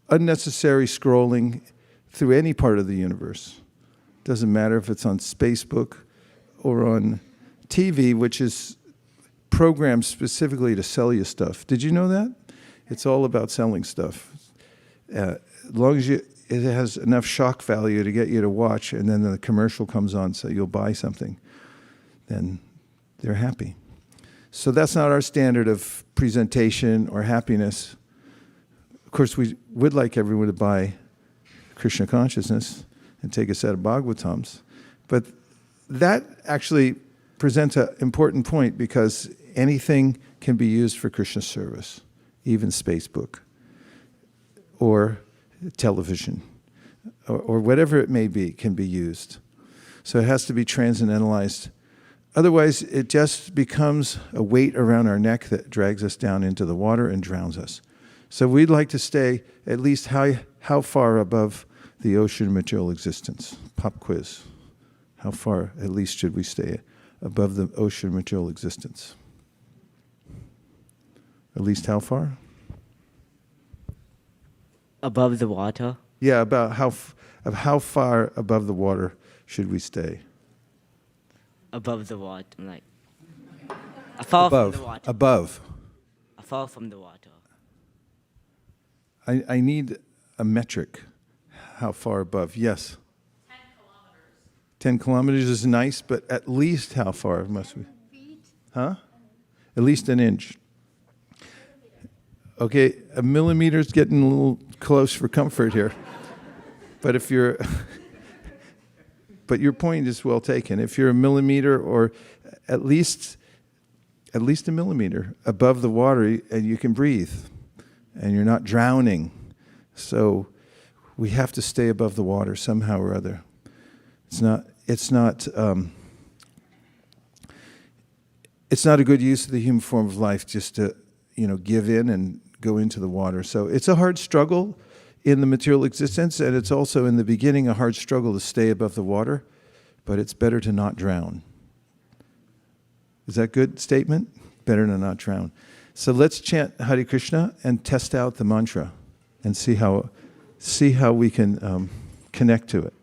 unnecessary scrolling through any part of the universe. Doesn't matter if it's on Facebook or on TV, which is programmed specifically to sell you stuff. Did you know that? It's all about selling stuff. As long as it has enough shock value to get you to watch, and then the commercial comes on so you'll buy something, then they're happy. So that's not our standard of presentation or happiness. Of course, we would like everyone to buy Krishna consciousness and take a set of Bhagavatams. But that actually presents an important point, because anything can be used for Krishna service, even Spacebook or television or whatever it may be can be used. So it has to be transcendentalized. Otherwise, it just becomes a weight around our neck that drags us down into the water and drowns us. So we'd like to stay at least how far above the ocean of material existence? Pop quiz. How far at least should we stay above the ocean of material existence? At least how far? Above the water? Yeah, about how far above the water should we stay? Above the water, like afar Above. from the water. Above. Afar from the water. I need a metric. How far above? Yes. 10 kilometers. 10 kilometers is nice, but at least how far must we? 10 feet. Huh? At least an inch. Okay, a millimeter's getting a little close for comfort here. But if you're, but your point is well taken. If you're a millimeter or at least a millimeter above the water, and you can breathe, and you're not drowning. So we have to stay above the water somehow or other. It's not a good use of the human form of life just to, give in and go into the water. So it's a hard struggle in the material existence, and it's also in the beginning a hard struggle to stay above the water, but it's better to not drown. Is that a good statement? Better to not drown. So let's chant Hare Krishna and test out the mantra and see how we can connect to it.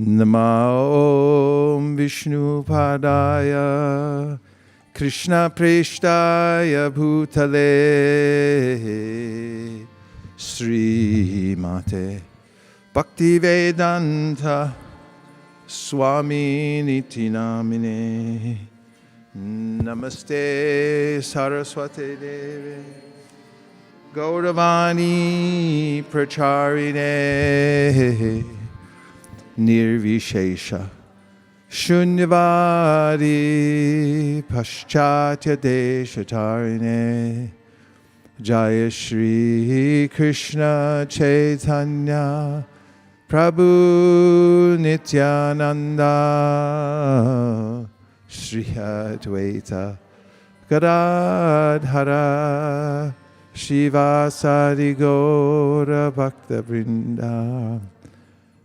Namo Om Vishnu Padaya Krishna Preshtaya Bhutale Sri Mate Bhaktivedanta Swami Niti Namine Namaste Saraswati Devi Gauravani Pracharine Nirvishesha Shunyavadi Paschatya Deshatarine Jaya Shri Krishna Chaitanya Prabhu Nityananda Shri Advaita Gadadhara Shivasari Gaura Bhakta Vrinda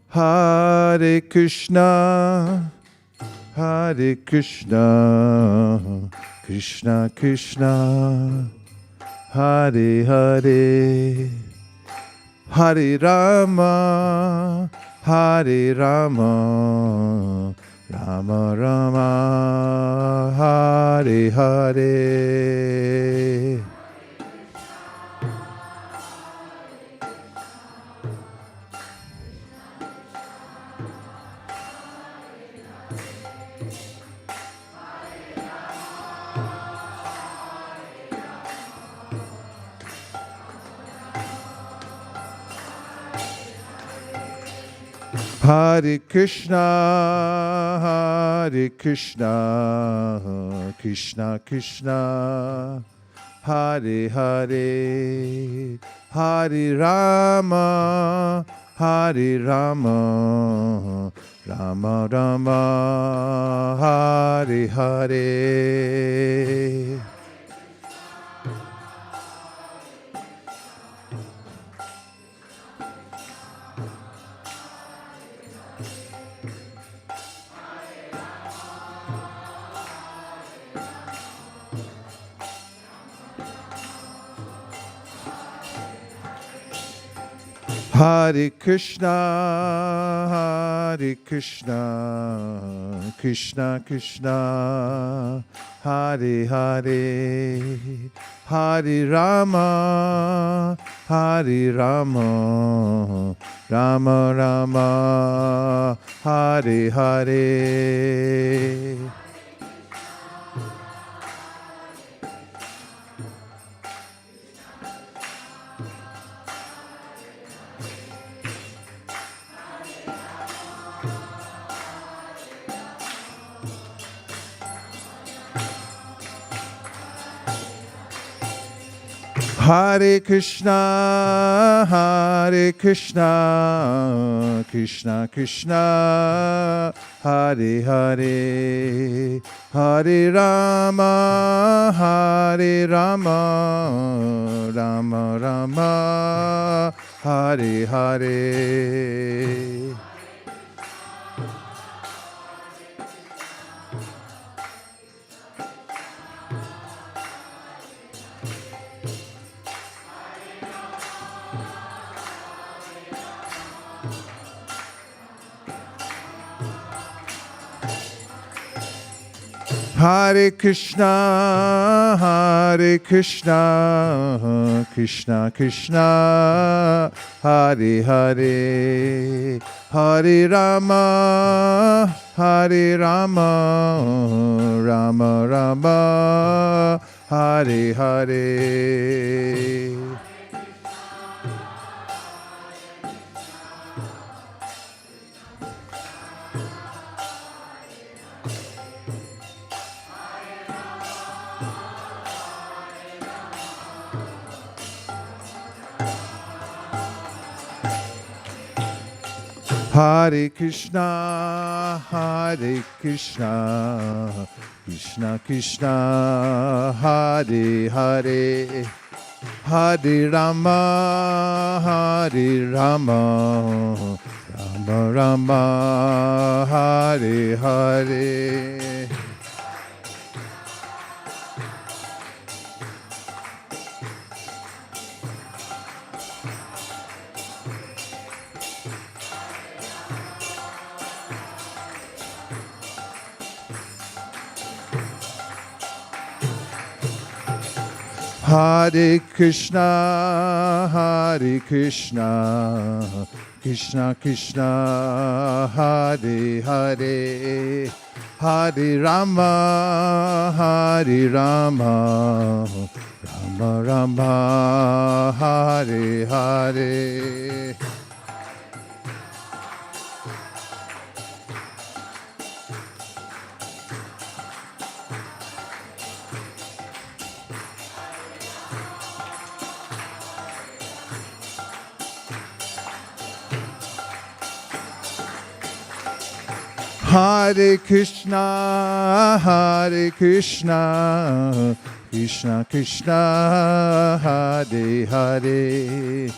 Hare Krishna Krishna Krishna Hare Hare Hare Rama Rama Rama Hare Hare. Hare Krishna, Krishna Krishna, Hare Hare, Hare Rama, Rama Rama, Hare Hare. Hare Krishna, Krishna Krishna, Hare Hare, Hare Rama, Hare Rama, Rama Rama, Hare Hare. Hare Krishna, Krishna Krishna, Hare Hare, Hare Rama, Hare Rama, Rama Rama, Hare Hare. Hare Krishna, Krishna Krishna, Hare Hare, Hare Rama, Hare Rama, Rama Rama, Hare Hare. Hare Krishna, Krishna Krishna, Hare Hare, Hare Rama, Hare Rama, Rama Rama, Hare Hare. Hare Krishna, Krishna Krishna, Hare Hare, Hare Rama, Hare Rama, Rama Rama, Hare Hare. Hare Krishna, Krishna Krishna, Hare Hare,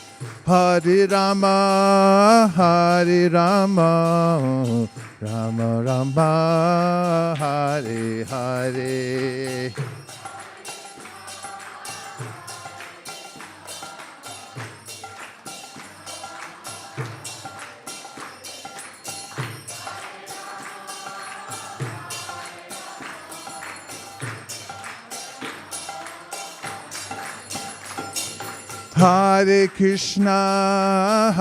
Hare Rama, Hare Rama, Rama Rama, Hare Hare. Hare Krishna,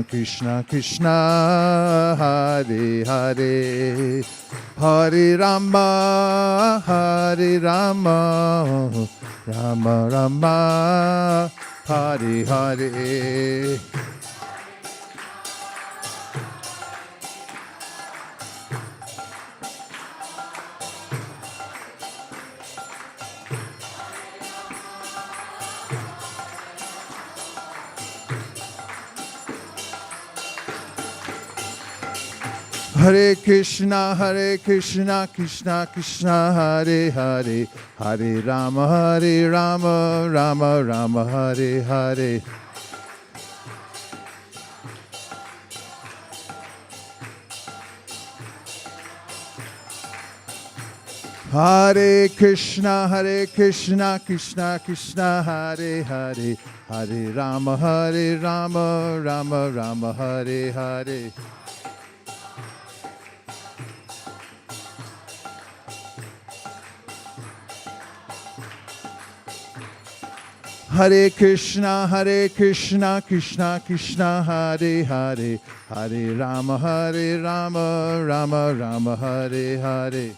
Krishna Krishna, Hare Hare, Hare Rama, Hare Rama, Rama Rama, Hare Hare. Hare Krishna, Krishna Krishna, Hare Hare, Hare Rama, Rama Rama, Hare Hare. Hare Krishna, Krishna Krishna, Hare Hare, Hare Rama, Rama Rama, Hare Hare. Hare Krishna, Krishna Krishna, Hare Hare, Hare Rama, Rama Rama, Hare Hare.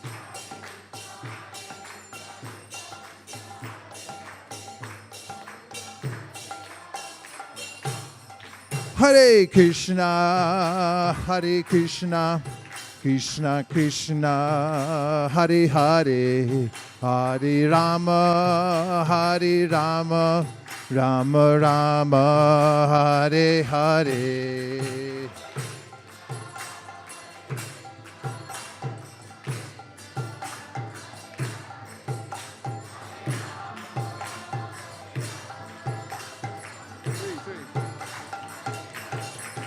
Hare Krishna, Krishna Krishna, Hare Hare, Hare Rama, Rama Rama, Hare Hare.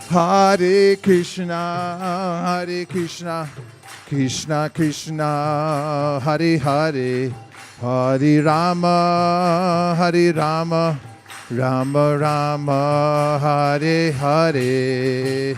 Hare Krishna, Krishna Krishna, Hare Hare, Hare Rama, Rama Rama, Hare Hare.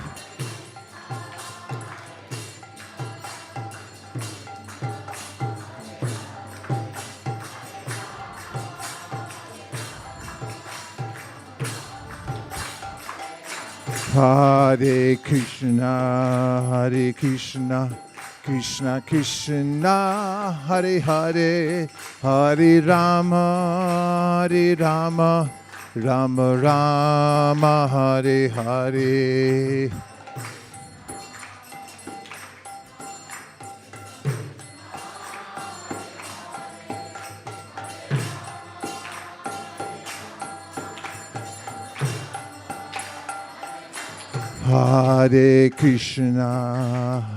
Hare Krishna, Krishna Krishna, Hare Hare, Hare Rama, Rama Rama, Hare Hare.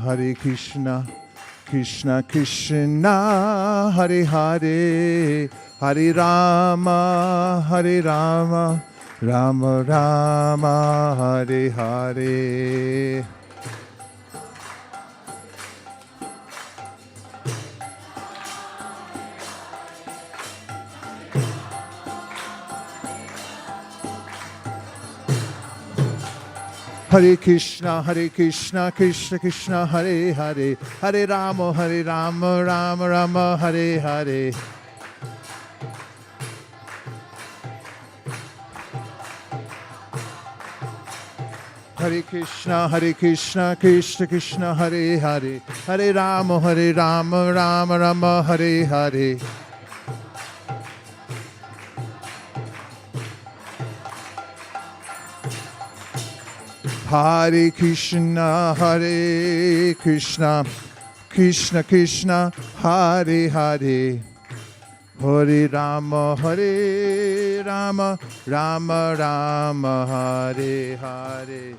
Hare Krishna, Krishna Krishna, Hare Hare, Hare Rama, Rama Rama, Hare Hare. Hare Krishna, Krishna Krishna, Hare Hare, Hare Rama, Rama Rama, Hare Hare. Hare Krishna, Krishna Krishna, Hare Hare, Hare Rama, Rama Rama, Hare Hare. Hare Krishna, Krishna Krishna, Hare Hare, Hare Rama, Rama Rama, Hare Hare.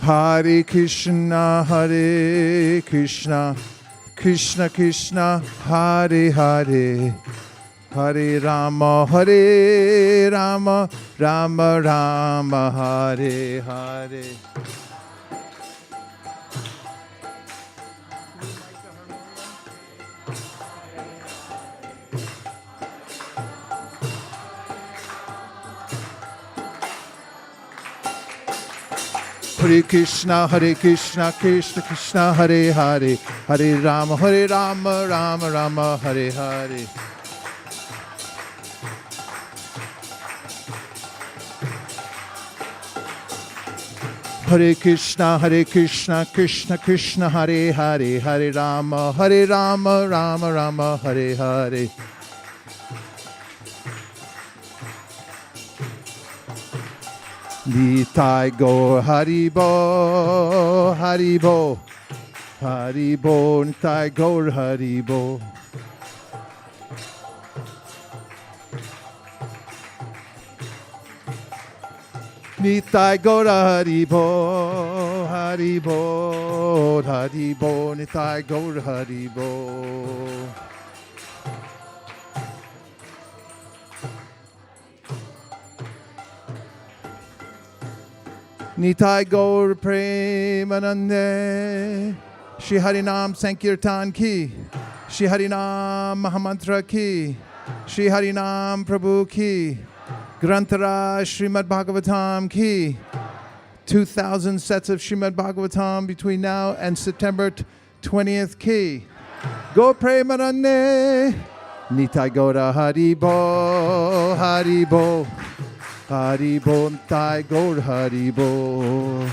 Hare Krishna, Krishna Krishna, Hare Hare, Hare Rama, Rama Rama, Hare Hare. Hare Krishna, Krishna Krishna, Hare Hare, Hare Rama, Rama Rama, Hare Hare. Hare Krishna, Krishna Krishna, Hare Hare, Hare Rama, Rama Rama, Hare Hare. Nitai Gaur Haribo, Haribo, Haribo, Nitai Gaur Haribo. Nitai Gaur Haribo, Haribo, Haribo, Nitai Gaur Haribo. Nitai Gaur Premanande. Shri Harinam Sankirtan Ki. Shri Harinam Mahamantra Ki. Shri Harinam Prabhu Ki. Grantara Srimad Bhagavatam Ki. 2,000 sets of Srimad Bhagavatam between now and September 20th Ki. Go Premanande. Nitai Gaura Haribo, Haribo. Haribo, Nitai Gaur Haribo.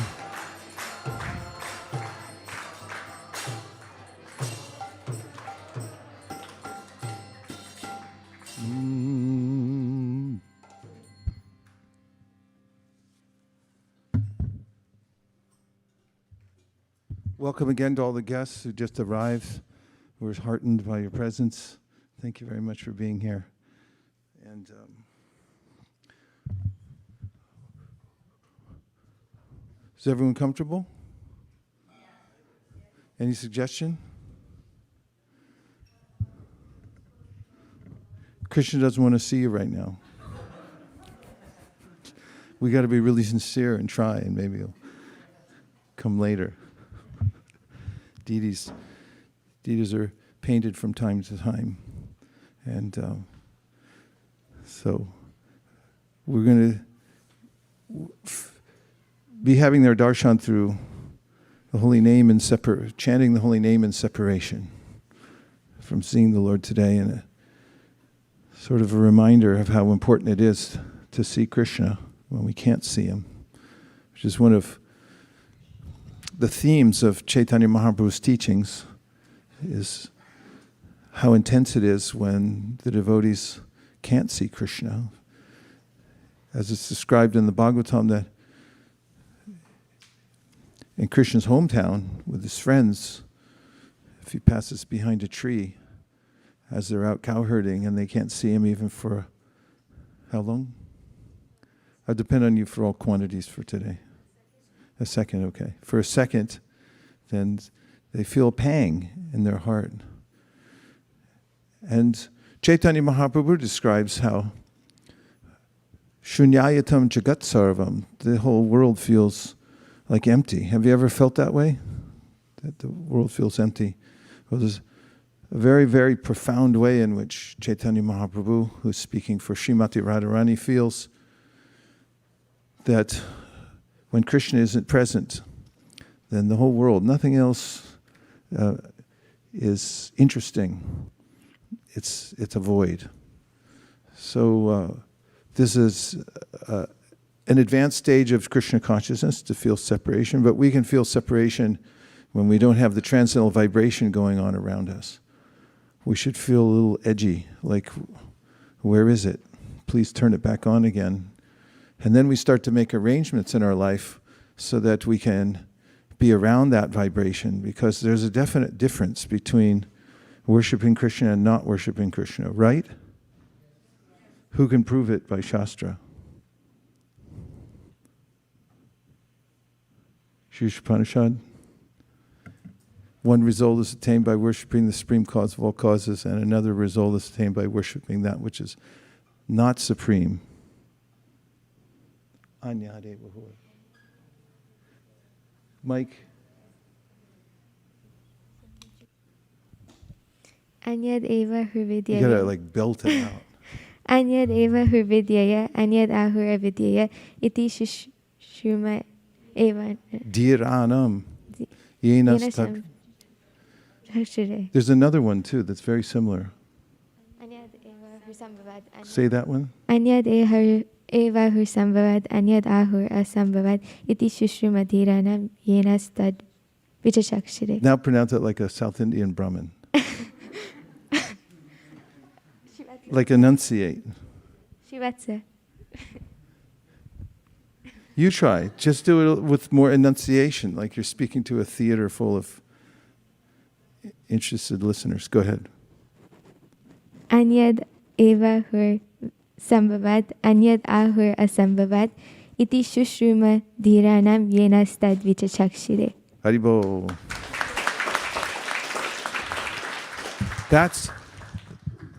Welcome again to all the guests who just arrived. We're heartened by your presence. Thank you very much for being here. And is everyone comfortable? Any suggestion? Krishna doesn't want to see you right now. We got to be really sincere and try, and maybe he'll come later. Deities are painted from time to time. And so we're going to be having their darshan through the holy name and chanting the holy name in separation from seeing the Lord today, and a sort of a reminder of how important it is to see Krishna when we can't see him, which is one of the themes of Chaitanya Mahaprabhu's teachings, is how intense it is when the devotees can't see Krishna. As it's described in the Bhagavatam, that in Krishna's hometown with his friends, if he passes behind a tree as they're out cow herding and they can't see him even for how long? I depend on you for all quantities for today. A second, okay. For a second, then they feel a pang in their heart. And Chaitanya Mahaprabhu describes how Shunyayatam Jagat Sarvam, the whole world feels like empty. Have you ever felt that way? That the world feels empty? Well, there's a very, very profound way in which Chaitanya Mahaprabhu, who's speaking for Srimati Radharani, feels that when Krishna isn't present, then the whole world, nothing else is interesting. It's a void. So this is an advanced stage of Krishna consciousness to feel separation, but we can feel separation when we don't have the transcendental vibration going on around us. We should feel a little edgy, like, where is it? Please turn it back on again. And then we start to make arrangements in our life so that we can be around that vibration, because there's a definite difference between worshiping Krishna and not worshiping Krishna, right? Who can prove it by Shastra? Shishupanishad. One result is attained by worshiping the supreme cause of all causes, and another result is attained by worshiping that which is not supreme. Mike. Anyad eva You hurvidyaya. gotta like belt it out. Anyad eva hurvidyaya. Anyad ahura vidyaya. Iti shuma eva. Dhiranam. Yenastab. There's another one too that's very similar. Anyad eva hursambhavad. Say that one. Anyad eva hursambhavad. Anyad ahur asambhavad. Iti shushuma dhiranam yenastad vichachakshire. Now pronounce it like a South Indian Brahmin. Like enunciate. Shivatsa. You try. Just do it with more enunciation, like you're speaking to a theater full of interested listeners. Go ahead. Anyad eva hur sambhavad. Anyad ahur asambhavad. Iti shushruma dhiranam yenastad vichachakshire. Haribo.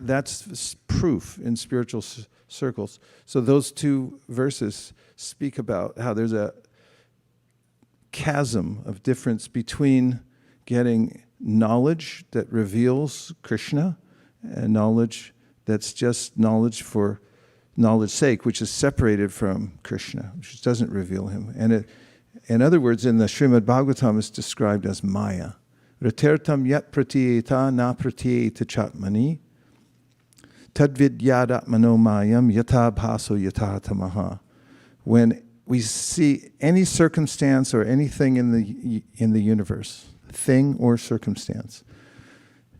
That's proof in spiritual circles. So those two verses speak about how there's a chasm of difference between getting knowledge that reveals Krishna and knowledge that's just knowledge for knowledge's sake, which is separated from Krishna, which doesn't reveal him. And it, in other words, in the Srimad Bhagavatam, it's described as Maya. Ratertam yat pratiyeta na pratiyeta chatmani tadvidyadatmano mayam yata bhaso yata tamaha. When we see any circumstance or anything in the universe, thing or circumstance,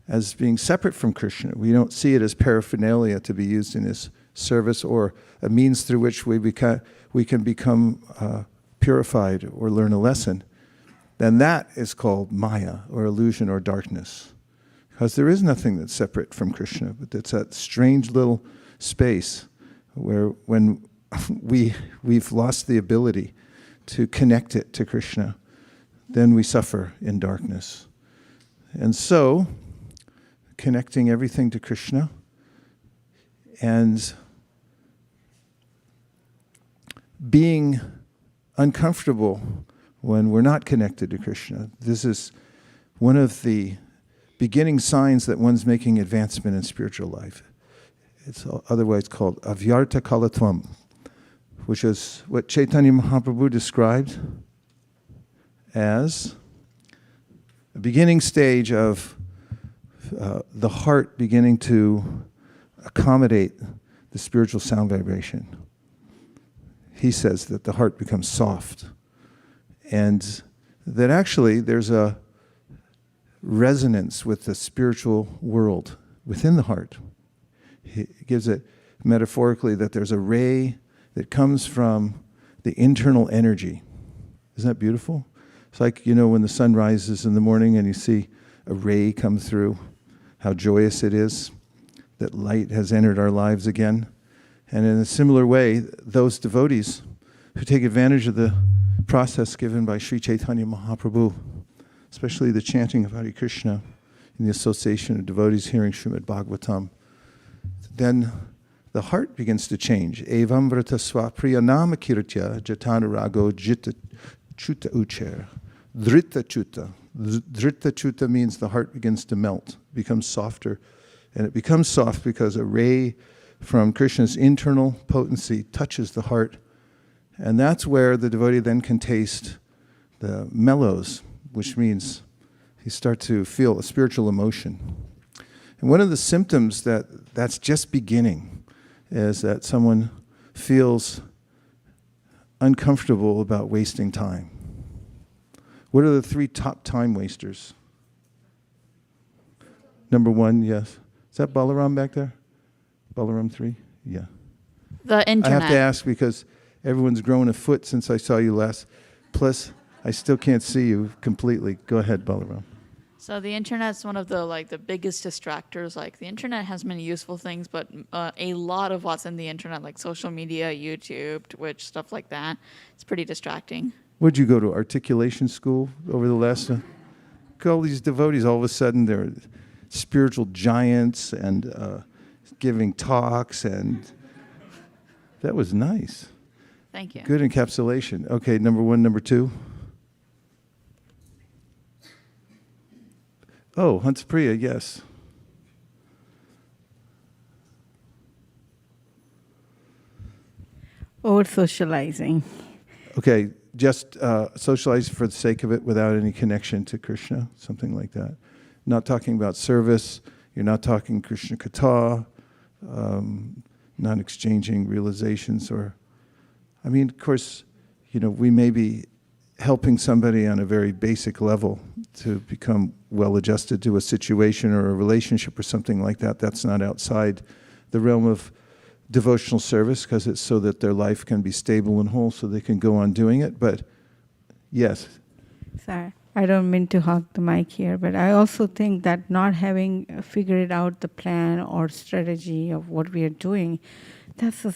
as being separate from Krishna, we don't see it as paraphernalia to be used in his service or a means through which we can become purified or learn a lesson, then that is called Maya, or illusion, or darkness. Because there is nothing that's separate from Krishna, but it's that strange little space where when we've lost the ability to connect it to Krishna, then we suffer in darkness. And so, connecting everything to Krishna and being uncomfortable when we're not connected to Krishna. This is one of the beginning signs that one's making advancement in spiritual life. It's otherwise called avyarta kalatvam, which is what Chaitanya Mahaprabhu described as a beginning stage of the heart beginning to accommodate the spiritual sound vibration. He says that the heart becomes soft, and that actually there's a resonance with the spiritual world within the heart. He gives it metaphorically that there's a ray that comes from the internal energy. Isn't that beautiful? It's like, when the sun rises in the morning and you see a ray come through, how joyous it is that light has entered our lives again. And in a similar way, those devotees who take advantage of the process given by Sri Chaitanya Mahaprabhu, especially the chanting of Hare Krishna in the association of devotees hearing Srimad Bhagavatam, then the heart begins to change. Evam vrata swapriya nama kirtya jatanarago jita chuta ucher. Drita chuta. Drita chuta means the heart begins to melt, becomes softer. And it becomes soft because a ray from Krishna's internal potency touches the heart. And that's where the devotee then can taste the mellows, which means you start to feel a spiritual emotion. And one of the symptoms that's just beginning is that someone feels uncomfortable about wasting time. What are the 3 top time wasters? Number 1, yes. Is that Balaram back there? Balaram 3? Yeah. The internet. I have to ask because everyone's grown a foot since I saw you last. Plus, I still can't see you completely. Go ahead, Balaram. So the internet's one of the biggest distractors. Like the internet has many useful things, but a lot of what's in the internet, like social media, YouTube, Twitch, stuff like that, it's pretty distracting. Would you go to articulation school over the last? All these devotees, all of a sudden, they're spiritual giants and giving talks, and that was nice. Thank you. Good encapsulation. Okay, number 1, number 2. Oh, Hanspriya, yes. Over socializing. Okay, just socialize for the sake of it without any connection to Krishna, something like that. Not talking about service, you're not talking Krishna Katha, not exchanging realizations of course, we may be helping somebody on a very basic level to become well adjusted to a situation or a relationship or something like that. That's not outside the realm of devotional service because it's so that their life can be stable and whole so they can go on doing it. But yes. Sorry, I don't mean to hog the mic here, but I also think that not having figured out the plan or strategy of what we are doing, that's a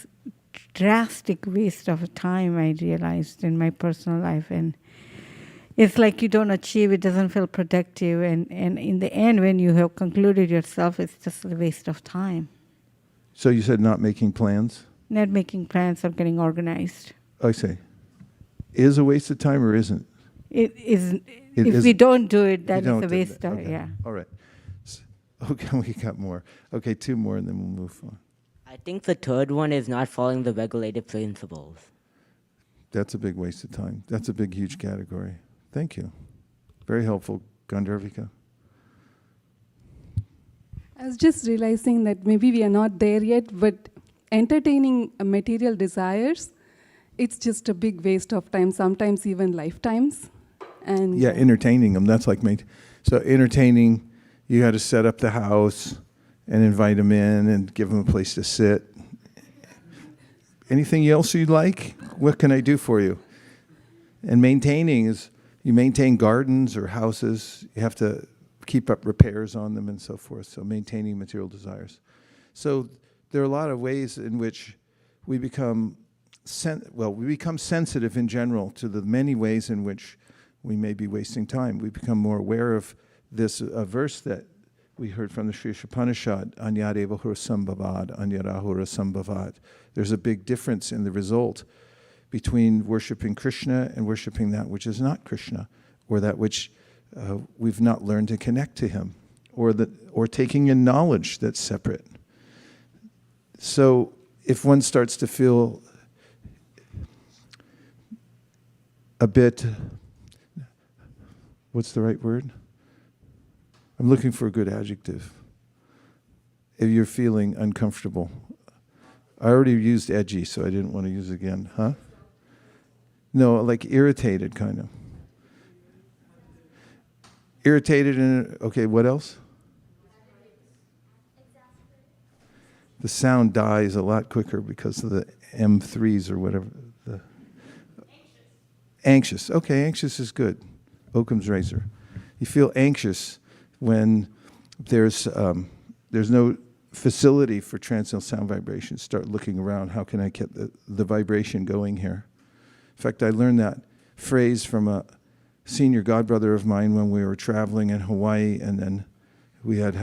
drastic waste of time, I realized in my personal life. And it's like you don't achieve, it doesn't feel productive. And in the end, when you have concluded yourself, it's just a waste of time. So you said not making plans? Not making plans or getting organized. I say. Is a waste of time or isn't? it is. It If is- we don't do it, that You is don't a do waste that. of Okay. yeah. All right. Okay, we got more. Okay, two more, and then we'll move on. I think the third one is not following the regulated principles. That's a big waste of time. That's a big, huge category. Thank you. Very helpful, Gandharvika. I was just realizing that maybe we are not there yet, but entertaining material desires, it's just a big waste of time, sometimes even lifetimes. And Yeah, entertaining them. That's like so entertaining. You had to set up the house and invite them in and give them a place to sit. Anything else you'd like? What can I do for you? And maintaining is you maintain gardens or houses. You have to keep up repairs on them and so forth. So maintaining material desires. So there are a lot of ways in which we become sensitive in general to the many ways in which we may be wasting time. We become more aware of this verse that we heard from the Sri Upanishad, Anyareva Sambhavad, Anyarahura Sambhavad. There's a big difference in the result between worshiping Krishna and worshiping that which is not Krishna, or that which we've not learned to connect to him, or taking in knowledge that's separate. So if one starts to feel a bit, what's the right word? I'm looking for a good adjective. If you're feeling uncomfortable. I already used edgy, so I didn't want to use it again. Huh? No, like irritated, kind of. Irritated and, okay, what else? The sound dies a lot quicker because of the M3s or whatever. Anxious. Okay, anxious is good. Occam's razor. You feel anxious when there's no facility for transcendental sound vibration. Start looking around. How can I get the vibration going here? In fact, I learned that phrase from a senior godbrother of mine when we were traveling in Hawaii, and then we had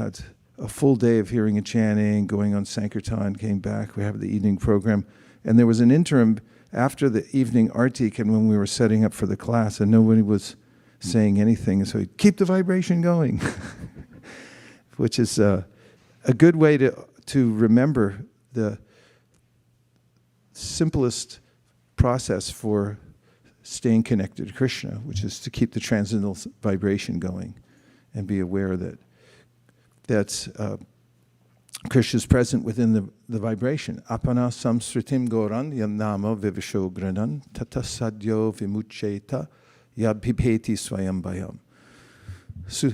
a full day of hearing and chanting, going on Sankirtan, came back. We have the evening program. And there was an interim after the evening artik and when we were setting up for the class, and nobody was saying anything. So he'd keep the vibration going, which is a good way to remember the simplest process for staying connected to Krishna, which is to keep the transcendental vibration going and be aware that Krishna is present within the vibration. Apana samsritim goran yam nama vivisho granan tata sadyo vimucheta yabhibheti swayam bhayam. So,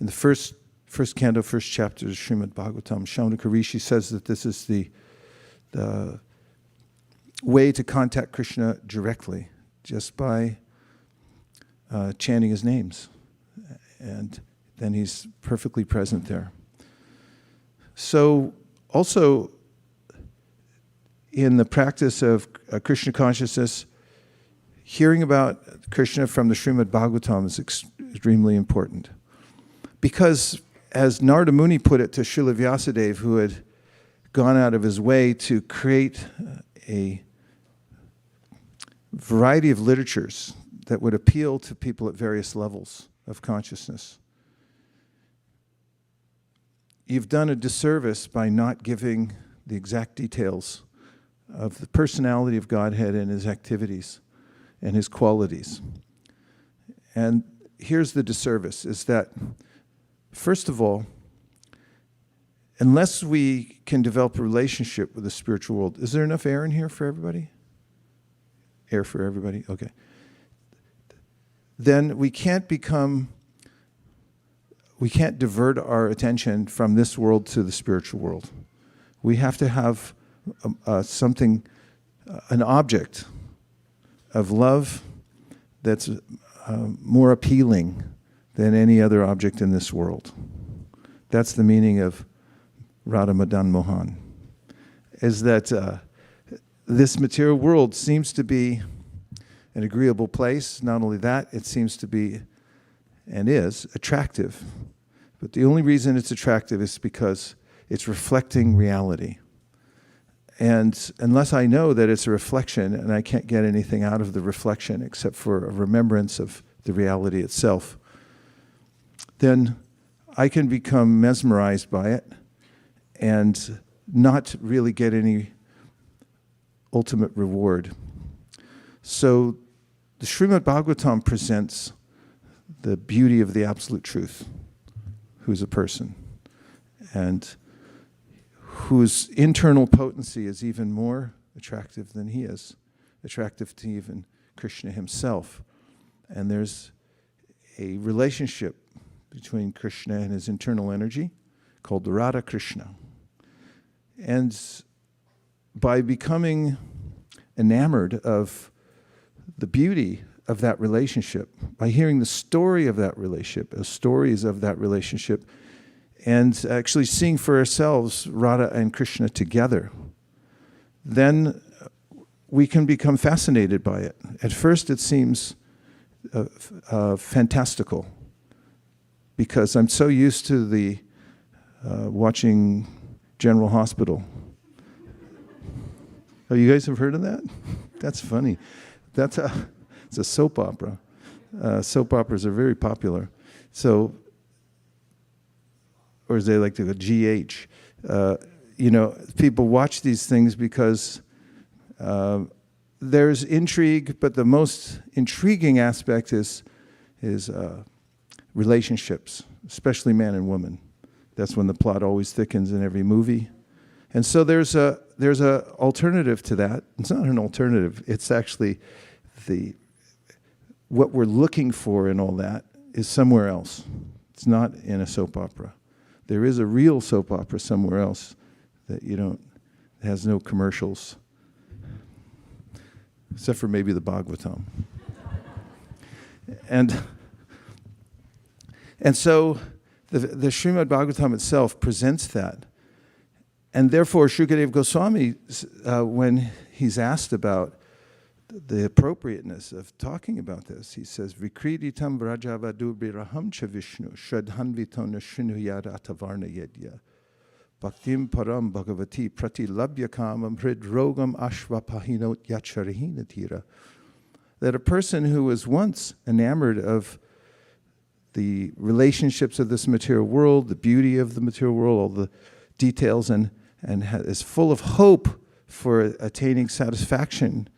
in the first canto, first chapter of Srimad Bhagavatam, Shaunaka Rishi says that this is the way to contact Krishna directly, just by chanting his names. And then he's perfectly present there. So also in the practice of Krishna consciousness, hearing about Krishna from the Srimad Bhagavatam is extremely important. Because as Narada Muni put it to Srila Vyasadeva, who had gone out of his way to create a variety of literatures that would appeal to people at various levels of consciousness, you've done a disservice by not giving the exact details of the personality of Godhead and his activities and his qualities. And here's the disservice, is that, first of all, unless we can develop a relationship with the spiritual world, is there enough air in here for everybody? Air for everybody? Okay. Then we can't divert our attention from this world to the spiritual world. We have to have an object of love that's more appealing than any other object in this world. That's the meaning of Radha Madan Mohan, is that this material world seems to be an agreeable place. Not only that, it seems to be and is attractive. But the only reason it's attractive is because it's reflecting reality. And unless I know that it's a reflection and I can't get anything out of the reflection except for a remembrance of the reality itself, then I can become mesmerized by it and not really get any ultimate reward. So the Srimad Bhagavatam presents the beauty of the absolute truth, who's a person, and whose internal potency is even more attractive than he is, attractive to even Krishna himself. And there's a relationship between Krishna and his internal energy called Radha Krishna. And by becoming enamored of the beauty of that relationship, by hearing the story of that relationship, stories of that relationship, and actually seeing for ourselves Radha and Krishna together, then we can become fascinated by it. At first it seems fantastical, because I'm so used to the watching General Hospital. Oh, you guys have heard of that? That's funny. It's a soap opera. Soap operas are very popular. So, or as they like to go, GH. People watch these things because there's intrigue, but the most intriguing aspect is relationships, especially man and woman. That's when the plot always thickens in every movie. And so there's a alternative to that. It's not an alternative. It's actually what we're looking for in all that is somewhere else. It's not in a soap opera. There is a real soap opera somewhere else that has no commercials, except for maybe the Bhagavatam. And so the Srimad Bhagavatam itself presents that. And therefore, Shukadeva Goswami, when he's asked about the appropriateness of talking about this, he says, Vikriditam vrajavadu biraham cha Vishnu, shradhanvitona shinuyad atavarna yedya, bhaktim param bhagavati pratilabhya kamam hridrogam ashvapahinot yacharahina tira. That a person who was once enamored of the relationships of this material world, the beauty of the material world, all the details, and is full of hope for attaining satisfaction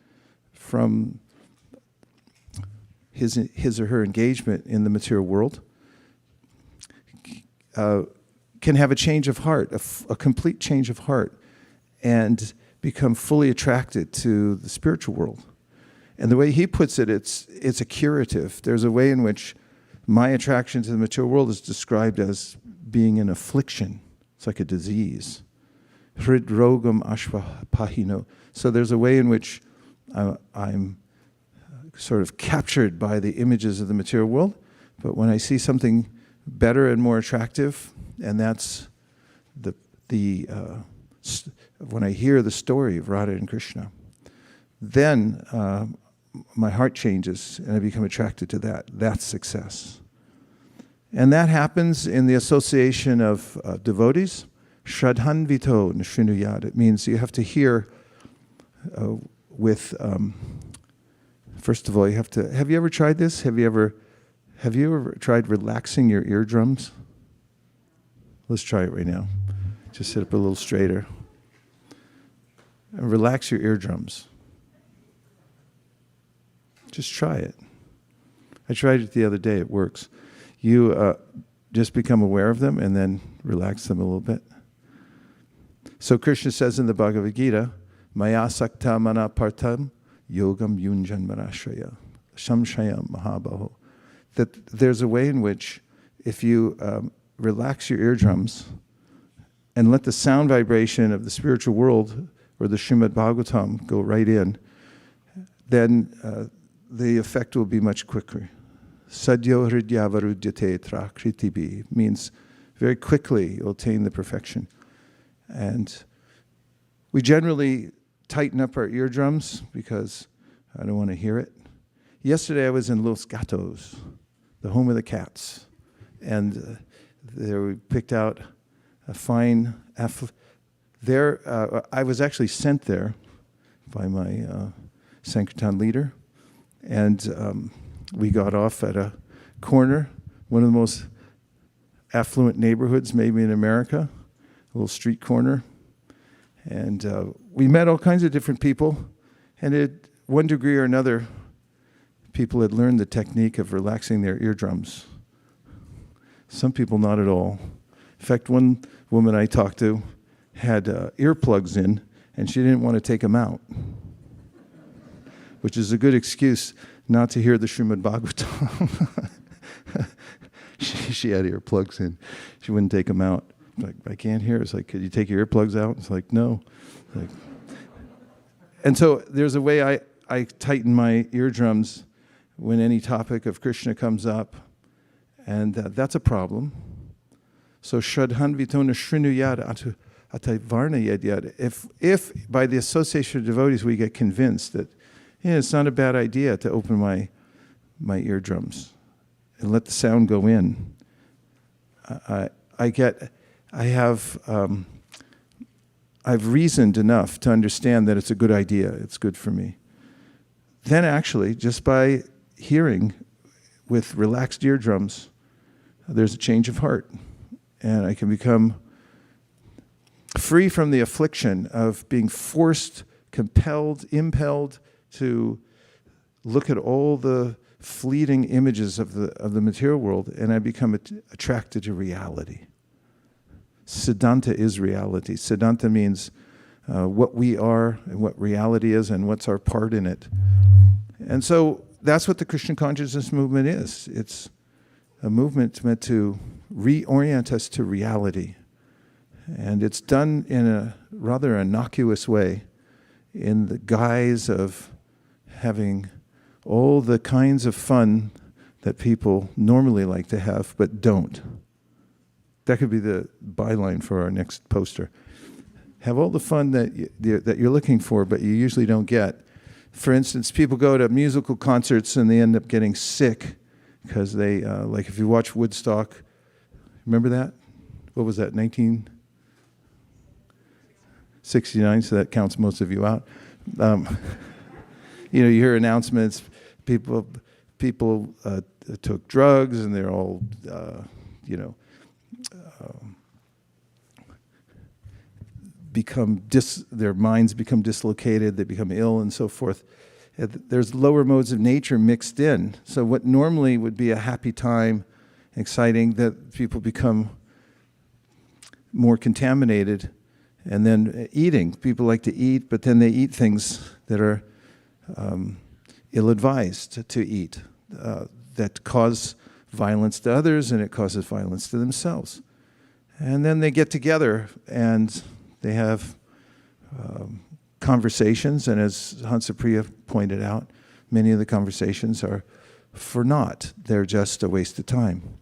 from his or her engagement in the material world, can have a change of heart, a complete change of heart, and become fully attracted to the spiritual world. And the way he puts it, it's a curative. There's a way in which my attraction to the material world is described as being an affliction. It's like a disease. Hridrogam ashvapahino. So there's a way in which I'm sort of captured by the images of the material world, but when I see something better and more attractive, and that's when I hear the story of Radha and Krishna, then my heart changes and I become attracted to that. That's success. And that happens in the association of devotees. Shradhanvito nishinuyad. It means you have to hear first of all, have you ever tried this? Have you ever tried relaxing your eardrums? Let's try it right now. Just sit up a little straighter. And relax your eardrums. Just try it. I tried it the other day. It works. You just become aware of them and then relax them a little bit. So Krishna says in the Bhagavad Gita, Maya sakta mana partam yogam yunjan marashraya shamshayam mahabaho. That there's a way in which if you relax your eardrums and let the sound vibration of the spiritual world or the Srimad Bhagavatam go right in, then the effect will be much quicker. Sadyo hridyavarudyate trakritibi means very quickly you'll attain the perfection. And we generally tighten up our eardrums because I don't want to hear it. Yesterday I was in Los Gatos, the home of the cats, and there we picked out a fine, there, I was actually sent there by my Sankirtan leader, and we got off at a corner, one of the most affluent neighborhoods maybe in America, a little street corner, and we met all kinds of different people, and at one degree or another, people had learned the technique of relaxing their eardrums. Some people not at all. In fact, one woman I talked to had earplugs in, and she didn't want to take them out, which is a good excuse not to hear the Srimad Bhagavatam. she had earplugs in. She wouldn't take them out. Like, I can't hear. It's like, could you take your earplugs out? It's like, no. Like, and so there's a way I tighten my eardrums when any topic of Krishna comes up, and that's a problem. So shradhanvitona shrinuyad ataivarna yadyad. If by the association of devotees we get convinced that it's not a bad idea to open my eardrums and let the sound go in, I've reasoned enough to understand that it's a good idea. It's good for me. Then actually, just by hearing with relaxed eardrums, there's a change of heart. And I can become free from the affliction of being forced, compelled, impelled to look at all the fleeting images of the material world, and I become attracted to reality. Siddhanta is reality. Siddhanta means what we are and what reality is and what's our part in it. And so that's what the Krishna consciousness movement is. It's a movement meant to reorient us to reality. And it's done in a rather innocuous way, in the guise of having all the kinds of fun that people normally like to have but don't. That could be the byline for our next poster. Have all the fun that you're looking for but you usually don't get. For instance, people go to musical concerts and they end up getting sick because they, like if you watch Woodstock, remember that? What was that, 1969? So that counts most of you out. You hear announcements, people took drugs and they're all, their minds become dislocated, they become ill and so forth. There's lower modes of nature mixed in. So what normally would be a happy time, exciting, that people become more contaminated. And then eating. People like to eat, but then they eat things that are ill-advised to eat, that cause violence to others, and it causes violence to themselves. And then they get together and they have conversations, and as Hansapriya pointed out, many of the conversations are for naught. They're just a waste of time.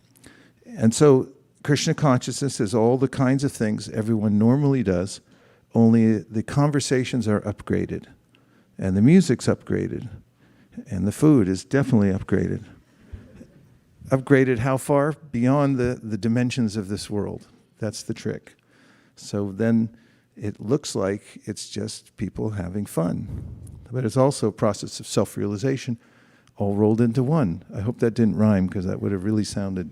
And so Krishna consciousness is all the kinds of things everyone normally does, only the conversations are upgraded, and the music's upgraded, and the food is definitely upgraded. Upgraded how far? Beyond the dimensions of this world. That's the trick. So then it looks like it's just people having fun. But it's also a process of self-realization all rolled into one. I hope that didn't rhyme, because that would have really sounded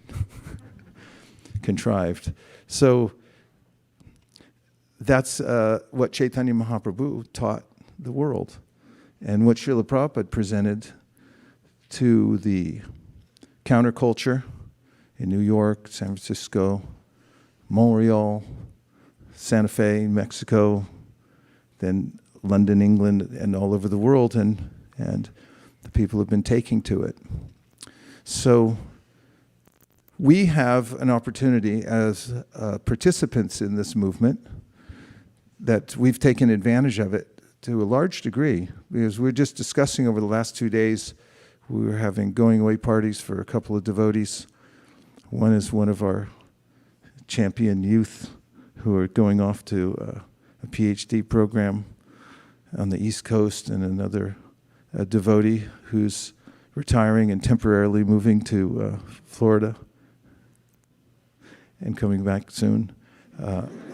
contrived. So that's what Chaitanya Mahaprabhu taught the world, and what Srila Prabhupada presented to the counterculture in New York, San Francisco, Montreal, Santa Fe, Mexico, then London, England, and all over the world, and the people have been taking to it. So we have an opportunity as participants in this movement that we've taken advantage of it to a large degree, because we're just discussing over the last 2 days, we were having going away parties for a couple of devotees. One is one of our champion youth who are going off to a PhD program on the East Coast, and another devotee who's retiring and temporarily moving to Florida and coming back soon.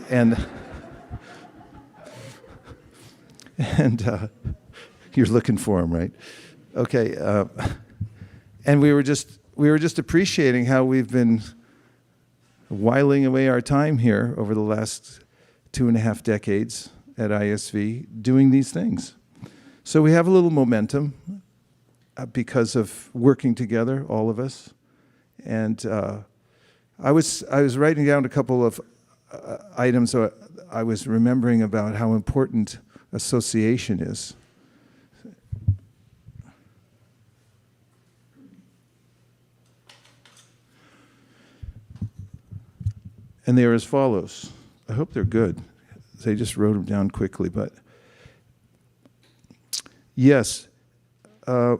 And And you're looking for him, right? Okay. And we were just appreciating how we've been whiling away our time here over the last 2.5 decades at ISV doing these things. So we have a little momentum because of working together, all of us. And I was writing down a couple of items I was remembering about how important association is. And they are as follows. I hope they're good. They just wrote them down quickly, but yes, I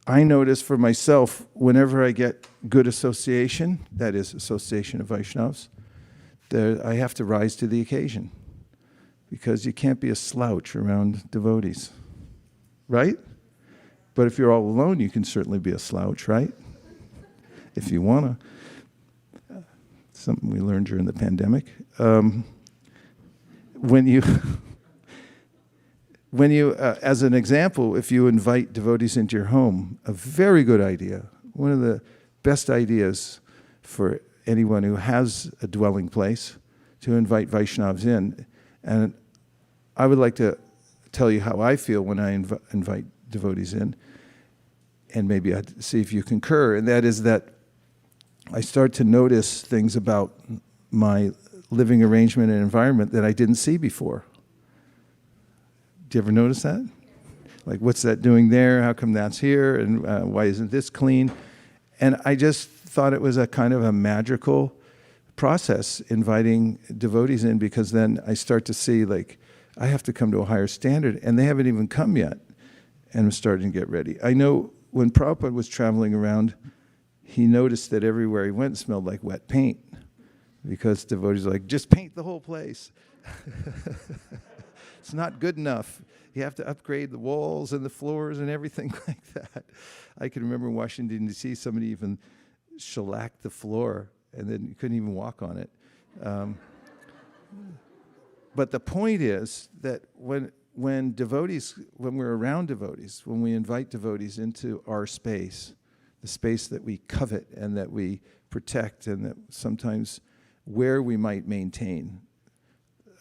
notice for myself, whenever I get good association, that is association of Vaishnavas, I have to rise to the occasion, because you can't be a slouch around devotees, right? But if you're all alone, you can certainly be a slouch, right? If you want to. Something we learned during the pandemic. When you, as an example, if you invite devotees into your home, a very good idea, one of the best ideas for anyone who has a dwelling place, to invite Vaishnavas in. And I would like to tell you how I feel when I invite devotees in, and maybe I'd see if you concur, and that is that I start to notice things about my living arrangement and environment that I didn't see before. Do you ever notice that? Like, what's that doing there? How come that's here? And why isn't this clean? And I just thought it was a kind of a magical process inviting devotees in, because then I start to see, like, I have to come to a higher standard, and they haven't even come yet, and I'm starting to get ready. I know when Prabhupada was traveling around, he noticed that everywhere he went smelled like wet paint, because devotees are like, just paint the whole place. It's not good enough. You have to upgrade the walls and the floors and everything like that. I can remember in Washington, D.C., somebody even shellacked the floor, and then you couldn't even walk on it. But the point is that when we're around devotees, when we invite devotees into our space, the space that we covet and that we protect, and that sometimes where we might maintain,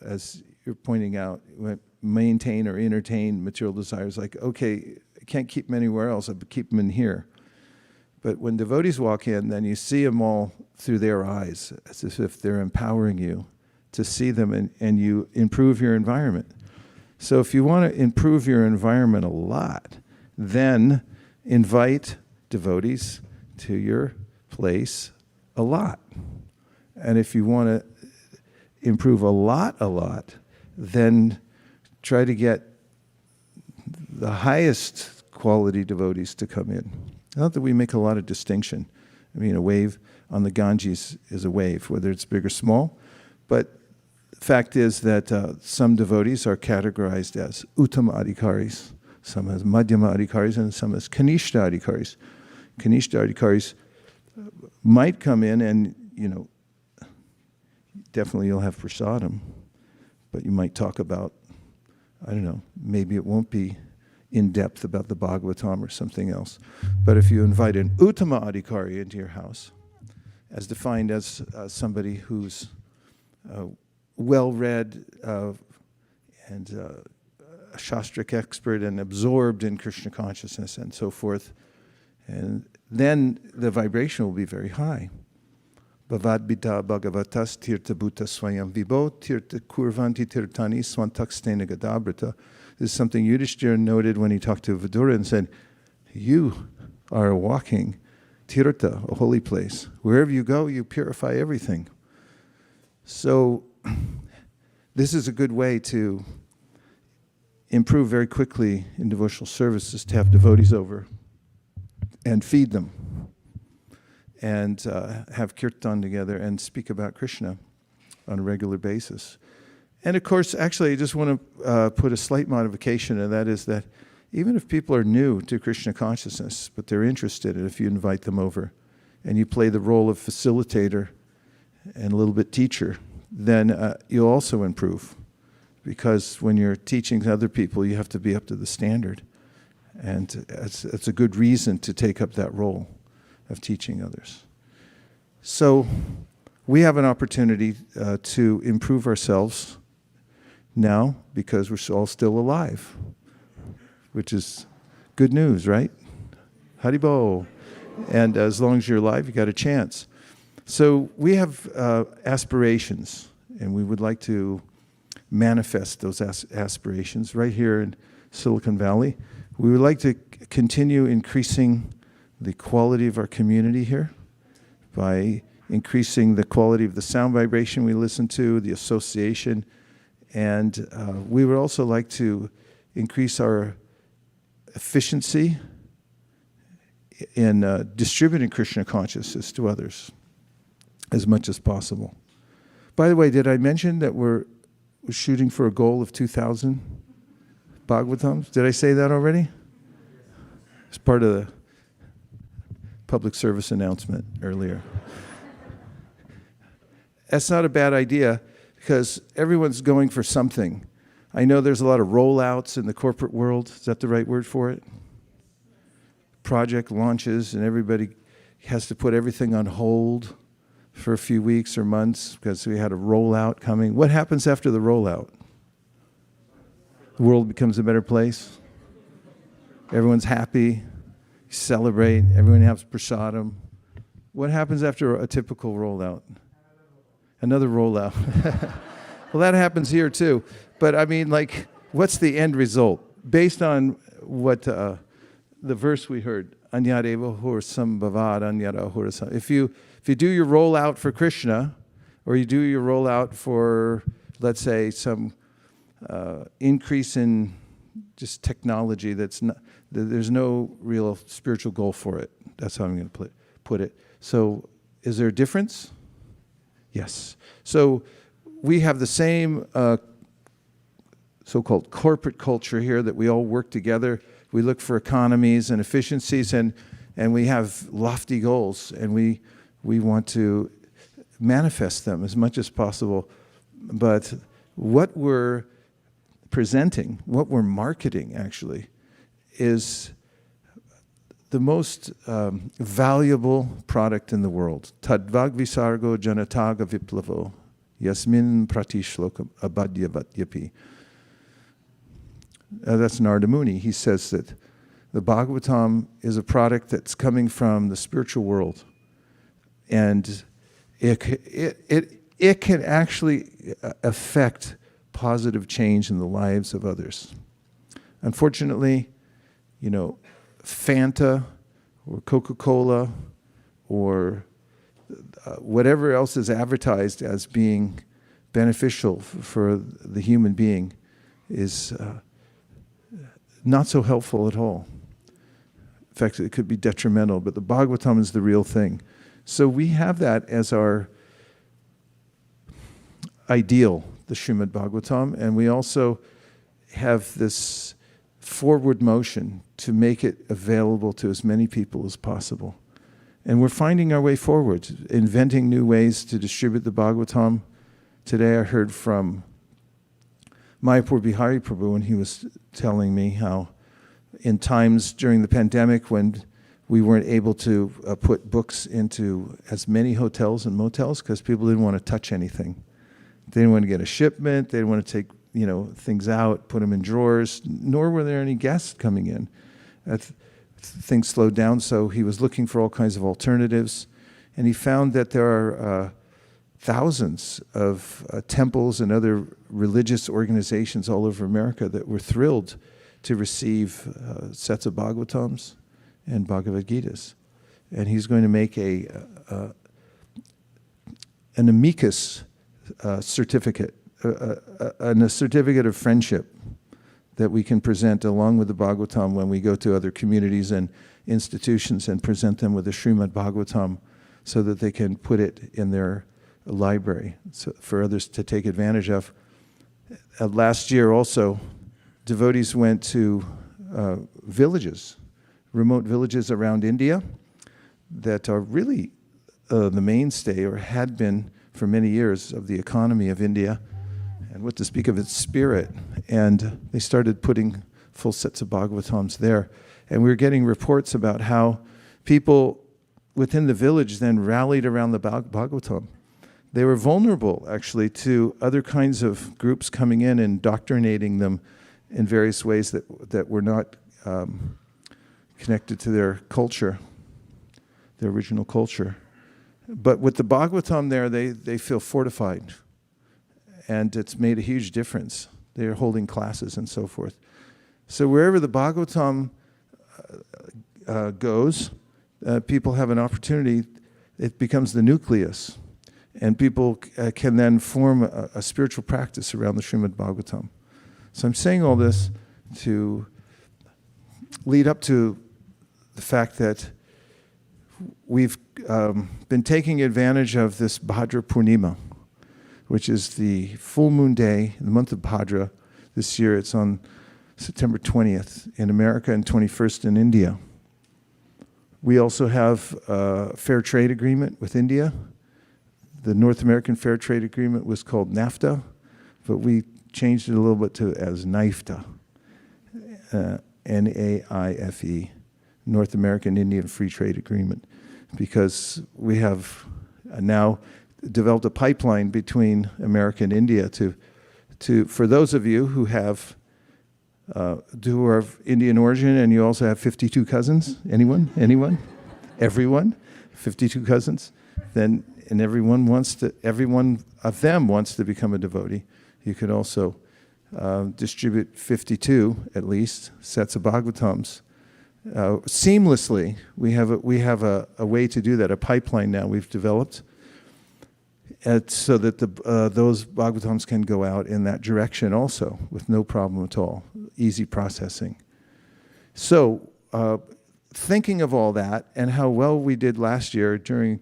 as you're pointing out, maintain or entertain material desires, like, okay, I can't keep them anywhere else, I keep them in here. But when devotees walk in, then you see them all through their eyes, as if they're empowering you to see them, and you improve your environment. So if you want to improve your environment a lot, then invite devotees to your place a lot. And if you want to improve a lot, then try to get the highest quality devotees to come in. Not that we make a lot of distinction. I mean, a wave on the Ganges is a wave, whether it's big or small. But the fact is that some devotees are categorized as Uttama Adhikaris, some as Madhyama Adhikaris, and some as Kanishta Adhikaris. Kanishta Adhikaris might come in and, definitely you'll have prasadam, but you might talk about, I don't know, maybe it won't be in depth about the Bhagavatam or something else. But if you invite an Uttama Adhikari into your house, as defined as somebody who's well-read and a Shastric expert and absorbed in Krishna consciousness and so forth, and then the vibration will be very high. Bhavadbita bhagavatas tirta bhuta swayam vibo tirta kurvanti tirtani swantakstena gadabrata. This is something Yudhishthira noted when he talked to Vidura and said, you are a walking tirta, a holy place. Wherever you go, you purify everything. So this is a good way to improve very quickly in devotional services, to have devotees over and feed them, and have kirtan together and speak about Krishna on a regular basis. And of course, actually, I just want to put a slight modification, and that is that even if people are new to Krishna consciousness, but they're interested, and if you invite them over and you play the role of facilitator and a little bit teacher, then you'll also improve. because when you're teaching other people, you have to be up to the standard. And it's a good reason to take up that role of teaching others. So we have an opportunity to improve ourselves now because we're all still alive, which is good news, right? Haribo. And as long as you're alive, you got a chance. So we have aspirations, and we would like to manifest those aspirations right here in Silicon Valley. We would like to continue increasing the quality of our community here by increasing the quality of the sound vibration we listen to, the association, and we would also like to increase our efficiency in distributing Krishna consciousness to others as much as possible. By the way, did I mention that we're shooting for a goal of 2,000 Bhagavatams? Did I say that already? It's part of the public service announcement earlier. That's not a bad idea because everyone's going for something. I know there's a lot of rollouts in the corporate world. Is that the right word for it? Project launches, and everybody has to put everything on hold for a few weeks or months because we had a rollout coming. What happens after the rollout? The world becomes a better place. Everyone's happy. You celebrate. Everyone has prasadam. What happens after a typical rollout? Another rollout. Well, that happens here too. But I mean, like, what's the end result? Based on what the verse we heard, Anyadeva hur sambhavad anyada hur sam. If you do your rollout for Krishna, or you do your rollout for, let's say, some increase in just technology there's no real spiritual goal for it. That's how I'm going to put it. So is there a difference? Yes. So we have the same so-called corporate culture here that we all work together. We look for economies and efficiencies, and we have lofty goals, and we want to manifest them as much as possible. But what we're presenting, what we're marketing actually, is the most valuable product in the world. Tadvag visargo janataga viplavo yasmin pratishlokam abhadyavatyapi. That's Narada Muni. He says that the Bhagavatam is a product that's coming from the spiritual world. And it can actually affect positive change in the lives of others. Unfortunately, Fanta or Coca-Cola or whatever else is advertised as being beneficial for the human being is not so helpful at all. In fact, it could be detrimental, but the Bhagavatam is the real thing. So we have that as our ideal, the Srimad Bhagavatam, and we also have this forward motion to make it available to as many people as possible. And we're finding our way forward, inventing new ways to distribute the Bhagavatam. Today I heard from Mayapur Bihari Prabhu, and he was telling me how in times during the pandemic when we weren't able to put books into as many hotels and motels because people didn't want to touch anything. They didn't want to get a shipment. They didn't want to take things out, put them in drawers, nor were there any guests coming in. Things slowed down, so he was looking for all kinds of alternatives, and he found that there are thousands of temples and other religious organizations all over America that were thrilled to receive sets of Bhagavatams and Bhagavad Gitas. And he's going to make an amicus certificate, a certificate of friendship that we can present along with the Bhagavatam when we go to other communities and institutions and present them with the Srimad Bhagavatam so that they can put it in their library for others to take advantage of. Last year also, devotees went to villages, remote villages around India that are really the mainstay, or had been for many years, of the economy of India. and what to speak of its spirit. And they started putting full sets of Bhagavatams there. And we were getting reports about how people within the village then rallied around the Bhagavatam. They were vulnerable, actually, to other kinds of groups coming in and indoctrinating them in various ways that were not connected to their culture, their original culture. But with the Bhagavatam there, they feel fortified. And it's made a huge difference. They're holding classes and so forth. So wherever the Bhagavatam goes, people have an opportunity. It becomes the nucleus. And people can then form a spiritual practice around the Srimad Bhagavatam. So I'm saying all this to lead up to the fact that we've been taking advantage of this Bhadra Purnima, which is the full moon day in the month of Bhadra. This year it's on September 20th in America and 21st in India. We also have a fair trade agreement with India. The North American Fair Trade Agreement was called NAFTA, but we changed it a little bit as NAIFTA, N-A-I-F-E, North American Indian Free Trade Agreement, because we have now developed a pipeline between America and India to for those of you who have who are of Indian origin and you also have 52 cousins, anyone? Everyone? 52 cousins? Then and everyone of them wants to become a devotee. You could also distribute 52, at least, sets of Bhagavatams seamlessly. We have a way to do that, a pipeline now we've developed, so that those Bhagavatams can go out in that direction also with no problem at all, easy processing. So thinking of all that and how well we did last year during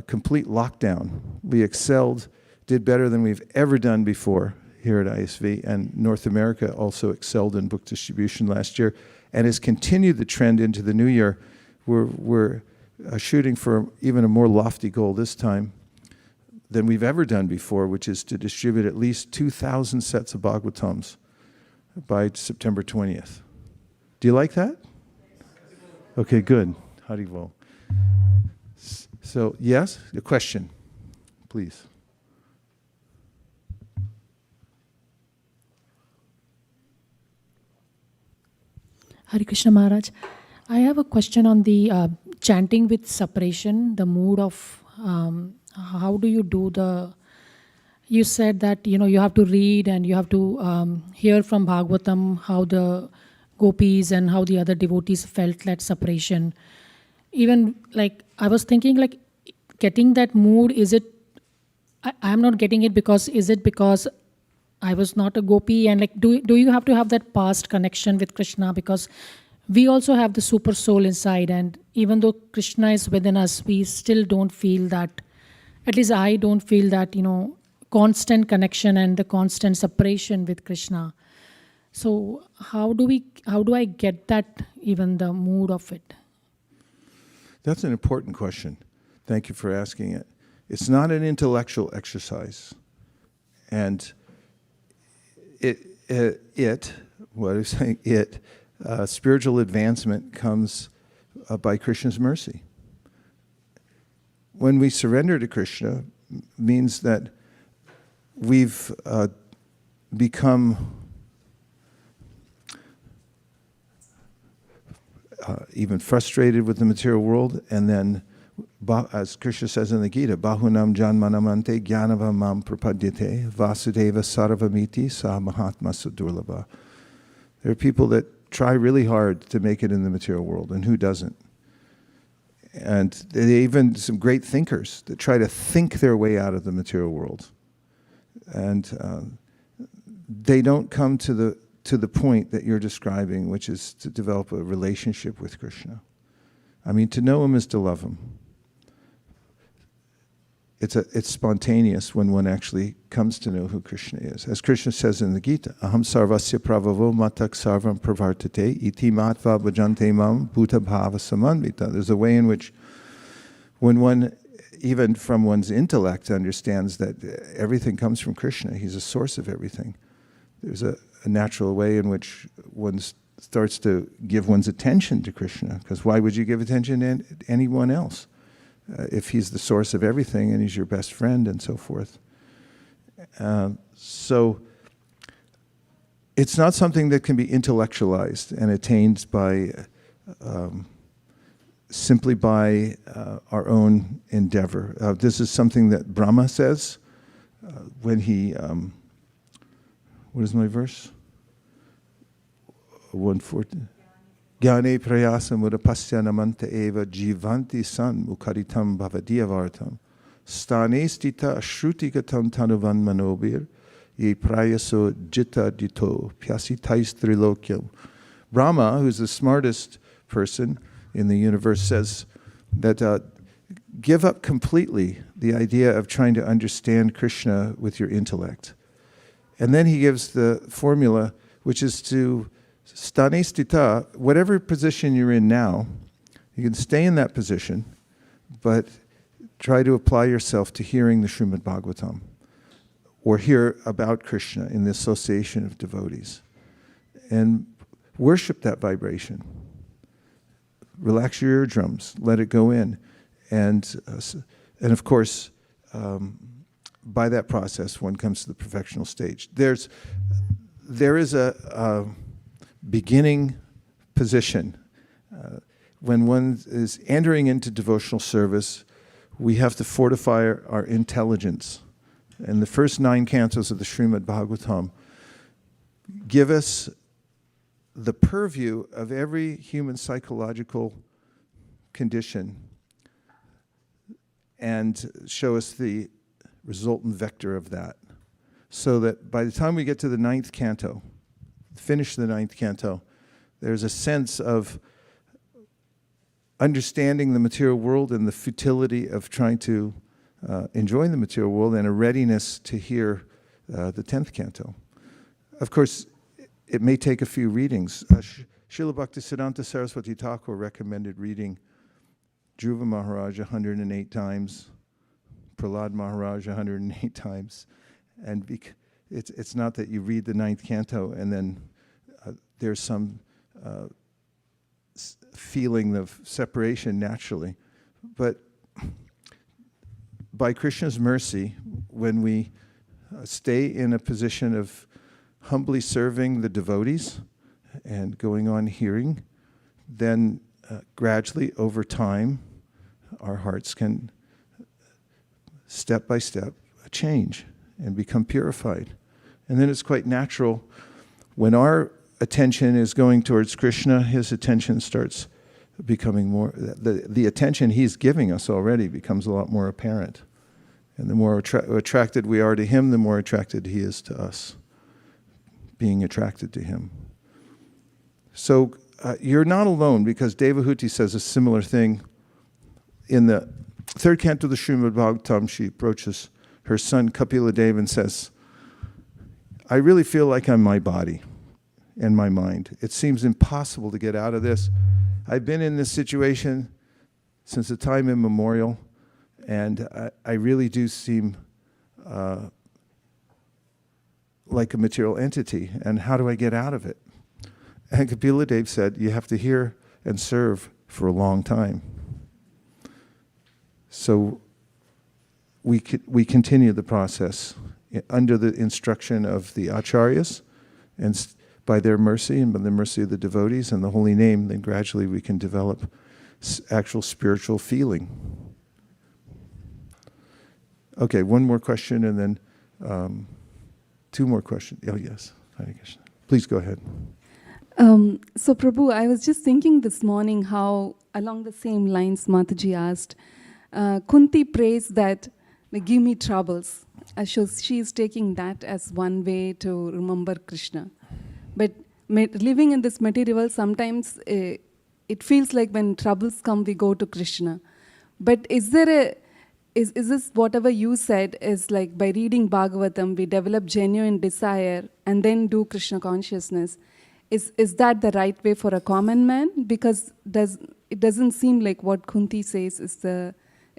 complete lockdown. We excelled, did better than we've ever done before here at ISV, and North America also excelled in book distribution last year and has continued the trend into the new year. We're shooting for even a more lofty goal this time than we've ever done before, which is to distribute at least 2,000 sets of Bhagavatams by September 20th. Do you like that? Okay, good. Haribol. So, yes, a question, please. Hare Krishna Maharaj. I have a question on the chanting with separation, the mood of how do you do you said that, you have to read and you have to hear from Bhagavatam how the gopis and how the other devotees felt that separation. Even I was thinking getting that mood, is it, I'm not getting it is it because I was not a gopi and do you have to have that past connection with Krishna, because we also have the super soul inside, and even though Krishna is within us, we still don't feel that, at least I don't feel that, constant connection and the constant separation with Krishna. So how do I get that, even the mood of it? That's an important question. Thank you for asking it. It's not an intellectual exercise. And spiritual advancement comes by Krishna's mercy. When we surrender to Krishna, means that we've become even frustrated with the material world, and then, as Krishna says in the Gita, Bahunam janmanamante jnanavamam prapadyate vasudeva sarvamiti sa mahatma sudurlabha. There are people that try really hard to make it in the material world, and who doesn't? And even some great thinkers that try to think their way out of the material world. And they don't come to the point that you're describing, which is to develop a relationship with Krishna. I mean, to know him is to love him. It's spontaneous when one actually comes to know who Krishna is. As Krishna says in the Gita, Aham sarvasya pravavo matak sarvam pravartate iti matva bhajante mam bhuta bhava samanvita. There's a way in which when one even from one's intellect, understands that everything comes from Krishna. He's a source of everything. There's a natural way in which one starts to give one's attention to Krishna, because why would you give attention to anyone else if he's the source of everything and he's your best friend and so forth? So it's not something that can be intellectualized and attained by simply by our own endeavor. This is something that Brahma says when he, what is my verse? 140. Gyane prayasa mudapasya namanta eva jivanti san mukaritam bhavadiyavartam stane stita ashrutigatam tanuvan manobir ye prayaso jitta dito pyasitais trilokyam. Brahma, who's the smartest person in the universe, says that give up completely the idea of trying to understand Krishna with your intellect. And then he gives the formula, which is to stane stita, whatever position you're in now, you can stay in that position, but try to apply yourself to hearing the Srimad Bhagavatam, or hear about Krishna in the association of devotees. And worship that vibration. Relax your eardrums, let it go in. And of course, by that process, one comes to the perfectional stage. There is a beginning position. When one is entering into devotional service, we have to fortify our intelligence. And the first 9 cantos of the Srimad Bhagavatam give us the purview of every human psychological condition and show us the resultant vector of that. So that by the time we get to the 9th canto, finish the 9th canto, there's a sense of understanding the material world and the futility of trying to enjoy the material world, and a readiness to hear the 10th canto. Of course, it may take a few readings. Srila Bhaktisiddhanta Saraswati Thakur recommended reading Dhruva Maharaj 108 times, Prahlad Maharaj 108 times. And it's not that you read the 9th canto and then there's some feeling of separation naturally. But by Krishna's mercy, when we stay in a position of humbly serving the devotees and going on hearing, then gradually over time, our hearts can step by step change and become purified. And then it's quite natural when our attention is going towards Krishna, his attention starts becoming more, the attention he's giving us already becomes a lot more apparent. And the more attracted we are to him, the more attracted he is to us, being attracted to him. So you're not alone, because Devahuti says a similar thing. In the 3rd canto of the Srimad Bhagavatam, she approaches her son Kapila Dev and says, I really feel like I'm my body and my mind. It seems impossible to get out of this. I've been in this situation since the time immemorial, and I really do seem like a material entity, and how do I get out of it? And Kapila Dev said, you have to hear and serve for a long time. So we continue the process under the instruction of the acharyas, and by their mercy and by the mercy of the devotees and the holy name, then gradually we can develop actual spiritual feeling. Okay, one more question and then 2 more questions. Oh, yes. Hare Krishna. Please go ahead. So Prabhu, I was just thinking this morning how, along the same lines Mataji asked, Kunti prays that, give me troubles. So she is taking that as one way to remember Krishna. But living in this material world, sometimes it feels like when troubles come, we go to Krishna. But is this whatever you said is like by reading Bhagavatam, we develop genuine desire and then do Krishna consciousness? Is that the right way for a common man? Because it doesn't seem like what Kunti says is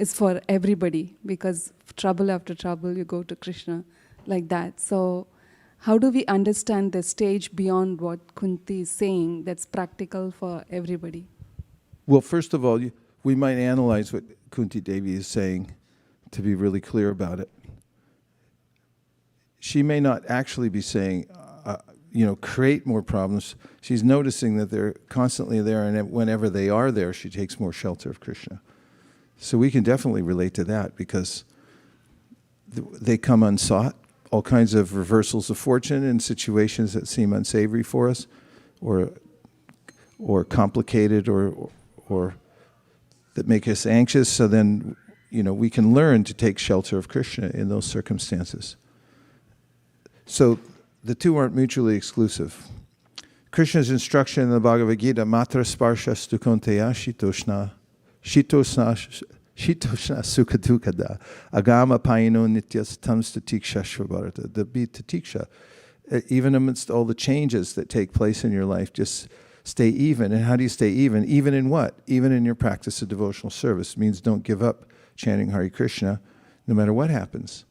is for everybody, because trouble after trouble, you go to Krishna like that. So how do we understand the stage beyond what Kunti is saying that's practical for everybody? Well, first of all, we might analyze what Kunti Devi is saying to be really clear about it. She may not actually be saying, create more problems. She's noticing that they're constantly there, and whenever they are there, she takes more shelter of Krishna. So we can definitely relate to that, because they come unsought, all kinds of reversals of fortune in situations that seem unsavory for us, or complicated, or that make us anxious. So then, we can learn to take shelter of Krishna in those circumstances. So the two aren't mutually exclusive. Krishna's instruction in the Bhagavad Gita, matra sparsha stukonteya shitoshna sukadukada agama paino nityas tamstatiksha shvabarata. The be tatiksha. Even amidst all the changes that take place in your life, just stay even. And how do you stay even? Even in what? Even in your practice of devotional service. It means don't give up chanting Hare Krishna no matter what happens.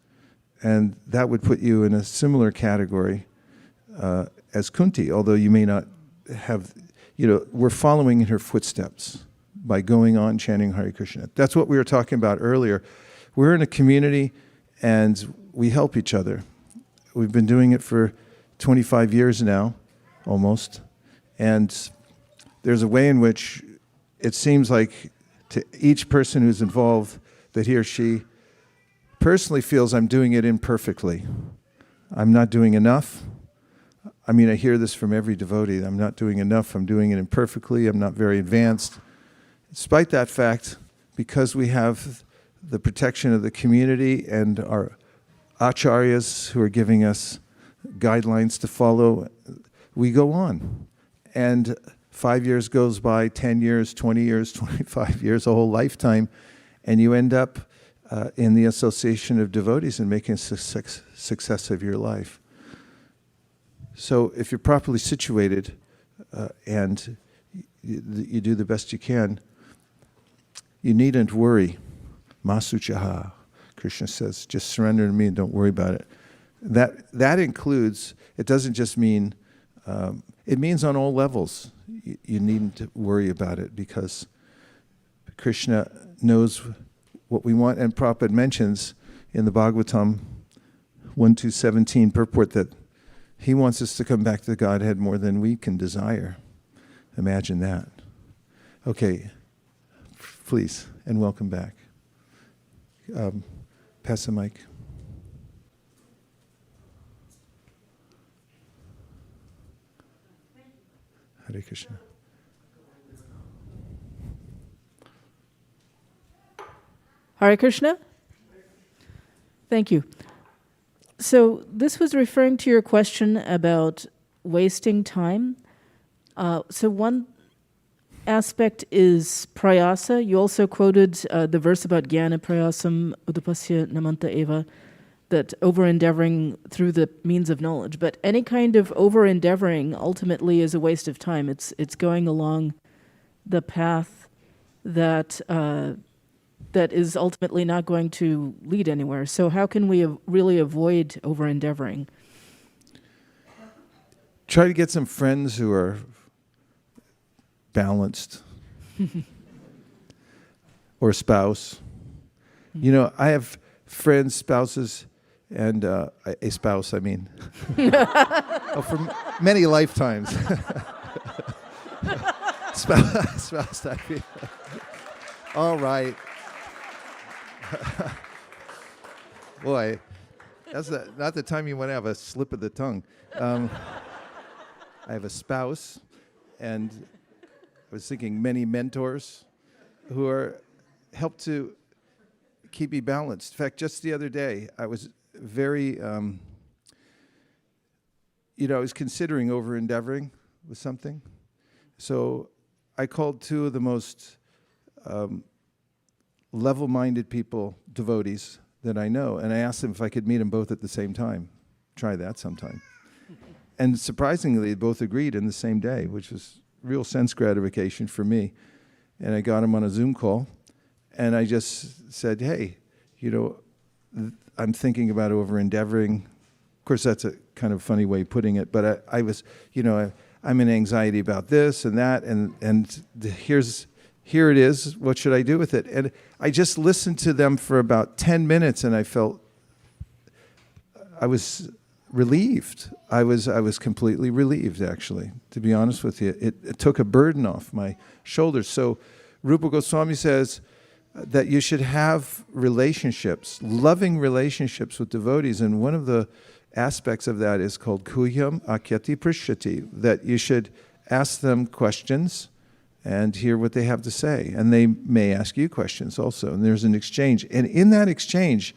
And that would put you in a similar category as Kunti, although you may not have, we're following in her footsteps by going on chanting Hare Krishna. That's what we were talking about earlier. We're in a community and we help each other. We've been doing it for 25 years now, almost. And there's a way in which it seems like to each person who's involved that he or she personally feels I'm doing it imperfectly. I'm not doing enough. I hear this from every devotee. I'm not doing enough. I'm doing it imperfectly. I'm not very advanced. Despite that fact, because we have the protection of the community and our acharyas who are giving us guidelines to follow, we go on. And 5 years goes by, 10 years, 20 years, 25 years, a whole lifetime, and you end up in the association of devotees and making a success of your life. So if you're properly situated and you do the best you can, you needn't worry. Masuchaha, Krishna says, just surrender to me and don't worry about it. That includes, it doesn't just mean, it means on all levels. You needn't worry about it, because Krishna knows what we want. And Prabhupada mentions in the Bhagavatam 1.2.17 purport that he wants us to come back to the Godhead more than we can desire. Imagine that. Okay, please, and welcome back. Pass the mic. Hare Krishna. Hare Krishna? Thank you. So this was referring to your question about wasting time. So one aspect is prayasa. You also quoted the verse about jnana prayasam udapasya namanta eva, that over-endeavoring through the means of knowledge. But any kind of over-endeavoring ultimately is a waste of time. It's going along the path that that is ultimately not going to lead anywhere. So how can we really avoid over-endeavoring? Try to get some friends who are balanced. Or a spouse. I have friends, spouses, and a spouse, I mean. For many lifetimes. Spouse, I mean. All right. Boy, that's not the time you want to have a slip of the tongue. I have a spouse, and I was thinking many mentors who help to keep me balanced. In fact, just the other day, I was very, I was considering over-endeavoring with something. So I called two of the most level-minded people, devotees, that I know, and I asked them if I could meet them both at the same time. Try that sometime. And surprisingly, they both agreed in the same day, which was real sense gratification for me. And I got them on a Zoom call, And I just said, hey, I'm thinking about over-endeavoring. Of course, that's a kind of funny way of putting it, but I was, I'm in anxiety about this and that, and here it is. What should I do with it? And I just listened to them for about 10 minutes, and I was relieved. I was completely relieved, actually, to be honest with you. It took a burden off my shoulders. So Rupa Goswami says that you should have relationships, loving relationships with devotees, and one of the aspects of that is called Kuyam Akyati Prishyati, that you should ask them questions and hear what they have to say. And they may ask you questions also, and there's an exchange. And in that exchange,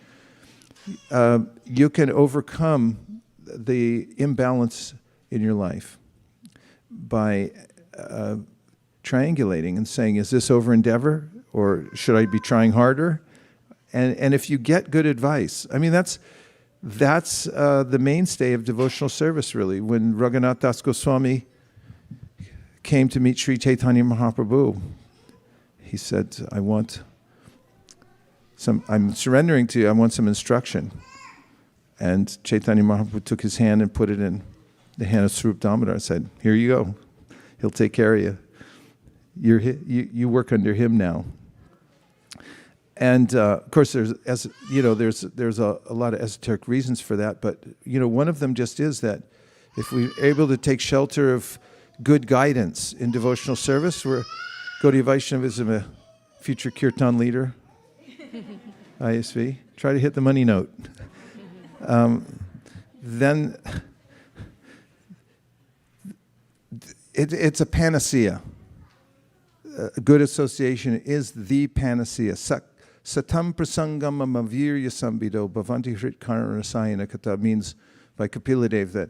you can overcome the imbalance in your life by triangulating and saying, is this over-endeavor, or should I be trying harder? And if you get good advice, I mean, that's the mainstay of devotional service, really. When Raghunath Das Goswami came to meet Sri Chaitanya Mahaprabhu, he said, I'm surrendering to you, I want some instruction. And Chaitanya Mahaprabhu took his hand and put it in the hand of Swarup Damodar and said, here you go. He'll take care of you. You work under him now. And of course, there's a lot of esoteric reasons for that. But one of them just is that if we're able to take shelter of good guidance in devotional service, where Gaudiya Vaishnavism, a future kirtan leader, ISV, try to hit the money note. Then it's a panacea. A good association is the panacea. Satam prasangam amavirya sambido bhavanti hrit karanasayana kata means by Kapila Dev that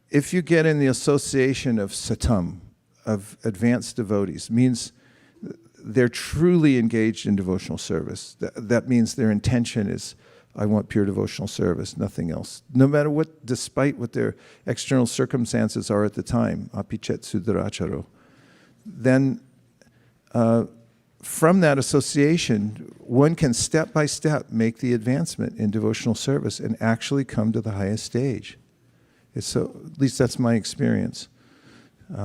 if you get in the association of satam, of advanced devotees, means they're truly engaged in devotional service. That means their intention is, I want pure devotional service, nothing else. No matter what, despite what their external circumstances are at the time, apichet sudaracharo, then from that association, one can step by step make the advancement in devotional service and actually come to the highest stage. At least that's my experience.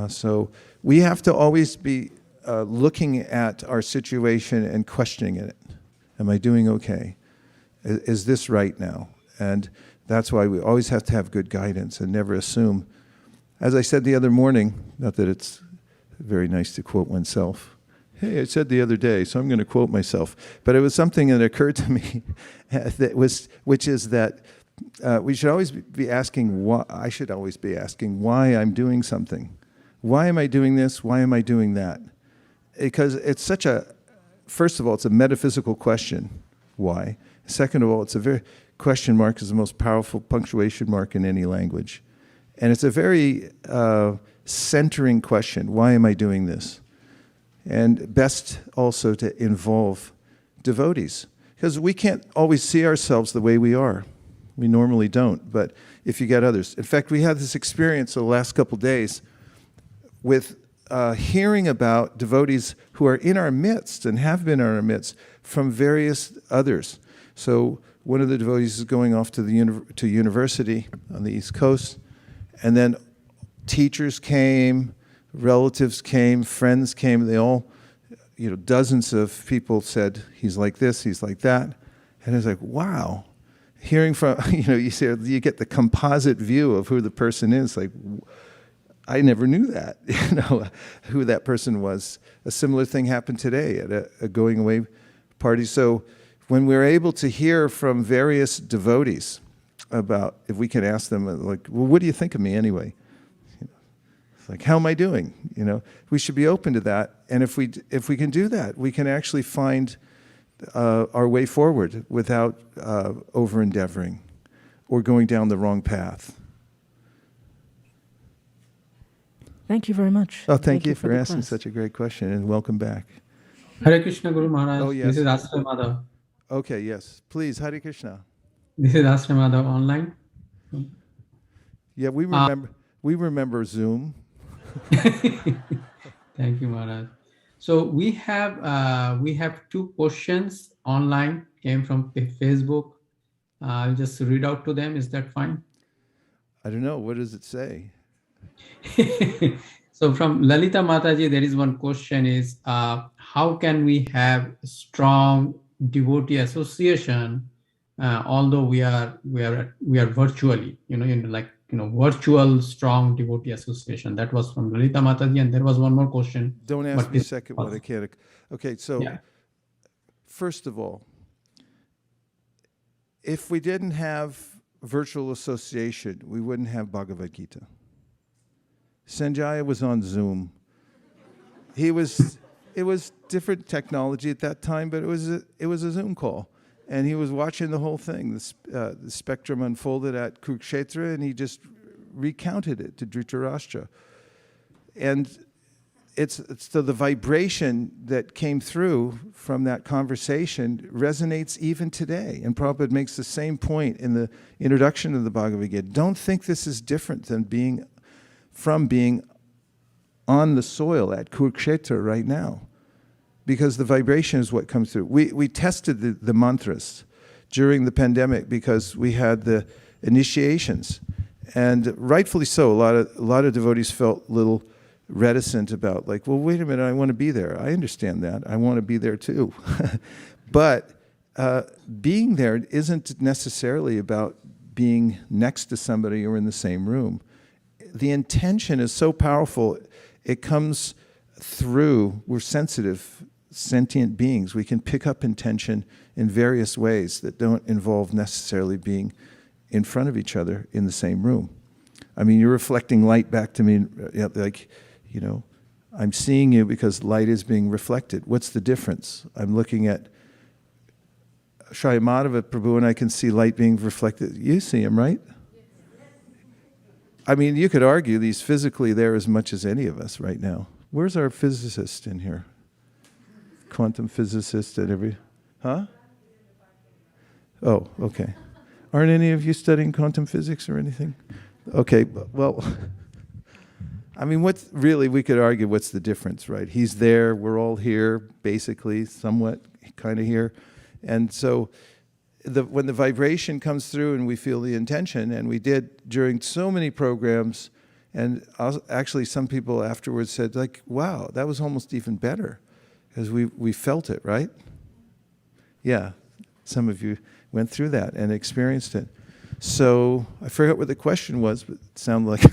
So we have to always be looking at our situation and questioning it. Am I doing okay? Is this right now? And that's why we always have to have good guidance and never assume. As I said the other morning, not that it's very nice to quote oneself. Hey, I said the other day, so I'm going to quote myself. But it was something that occurred to me, which is that we should always be asking, I should always be asking why I'm doing something. Why am I doing this? Why am I doing that? Because it's first of all, it's a metaphysical question, why? Second of all, it's a very, question mark is the most powerful punctuation mark in any language. And it's a very centering question, why am I doing this? And best also to involve devotees. Because we can't always see ourselves the way we are. We normally don't, but if you get others. In fact, we had this experience the last couple days with hearing about devotees who are in our midst and have been in our midst from various others. So one of the devotees is going off to university on the East Coast, and then teachers came, relatives came, friends came. They all, dozens of people said, he's like this, he's like that. And it's like, wow. Hearing from, you get the composite view of who the person is. Like, I never knew that, who that person was. A similar thing happened today at a going away party. So when we're able to hear from various devotees about, if we can ask them, like, well, what do you think of me anyway? Like, how am I doing? We should be open to that. And if we can do that, we can actually find our way forward without over-endeavoring or going down the wrong path. Thank you very much. Oh, thank you for the asking class. such a great question, and welcome back. Hare Krishna Guru Maharaj. Oh, yes. This is Ashray Madhav. Okay, yes. Please, Hare Krishna. This is Ashray Madhav online. Yeah, we remember Zoom. Thank you, Maharaj. So we have two questions online came from Facebook. I'll just read out to them. Is that fine? I don't know. What does it say? So from Lalita Mataji, there is one question is, how can we have strong devotee association, although we are virtually, virtual strong devotee association. That was from Lalita Mataji, and there was one more question. Don't ask but me this second one. was- I can't. Okay, so Yeah. first of all, if we didn't have virtual association, we wouldn't have Bhagavad Gita. Sanjaya was on Zoom. It was different technology at that time, but it was a Zoom call. And he was watching the whole thing. The spectrum unfolded at Kurukshetra, and he just recounted it to Dhritarashtra. And it's the vibration that came through from that conversation resonates even today. And Prabhupada makes the same point in the introduction of the Bhagavad Gita. Don't think this is different than being on the soil at Kurukshetra right now, because the vibration is what comes through. We tested the mantras during the pandemic because we had the initiations, and rightfully so. A lot of devotees felt a little reticent about, like, well, wait a minute, I want to be there. I understand that. I want to be there too. But being there isn't necessarily about being next to somebody or in the same room. The intention is so powerful. It comes through. We're sensitive, sentient beings. We can pick up intention in various ways that don't involve necessarily being in front of each other in the same room. I mean, you're reflecting light back to me, like, I'm seeing you because light is being reflected. What's the difference? I'm looking at Shrimadeva Prabhu and I can see light being reflected. You see him, right? I mean, you could argue he's physically there as much as any of us right now. Where's our physicist in here? Quantum physicist and huh? Oh, okay. Aren't any of you studying quantum physics or anything? Okay, well, I mean, we could argue what's the difference, right? He's there, we're all here, basically, somewhat, kind of here. And so when the vibration comes through and we feel the intention, and we did during so many programs, and actually some people afterwards said, like, wow, that was almost even better, because we felt it, right? Yeah, some of you went through that and experienced it. So I forgot what the question was, but it sounded like...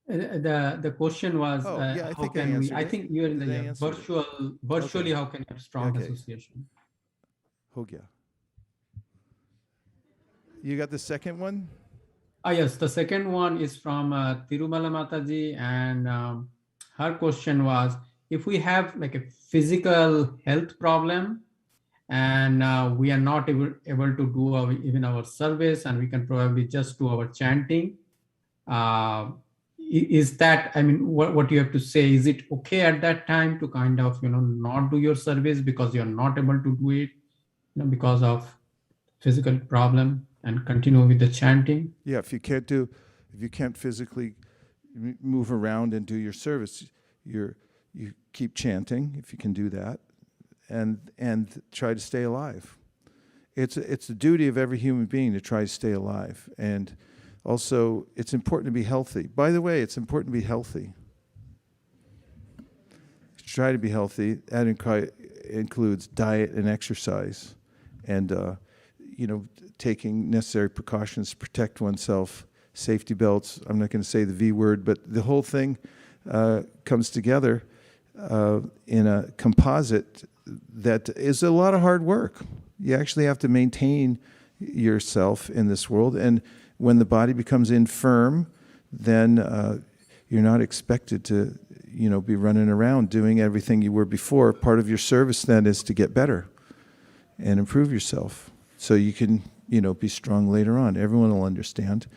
The question was, yeah, I how think I can we? answered I it. think you're in Did I the answer it? virtually. Okay. How can you have strong Okay. association? Ho gaya. You got the second one? Yes, the second one is from Tirumala Mataji, and her question was, if we have like a physical health problem and we are not able to do even our service, and we can probably just do our chanting, is that, I mean, what you have to say, is it okay at that time to kind of, not do your service because you're not able to do it, because of physical problem, and continue with the chanting? Yeah, if you can't physically move around and do your service, you keep chanting if you can do that, and try to stay alive. It's the duty of every human being to try to stay alive, and also it's important to be healthy. By the way, it's important to be healthy. Try to be healthy. That includes diet and exercise, and taking necessary precautions to protect oneself. Safety belts. I'm not going to say the V word, but the whole thing comes together in a composite that is a lot of hard work. You actually have to maintain yourself in this world, and when the body becomes infirm, then you're not expected to, be running around doing everything you were before. Part of your service then is to get better and improve yourself, so you can, be strong later on. Everyone will understand.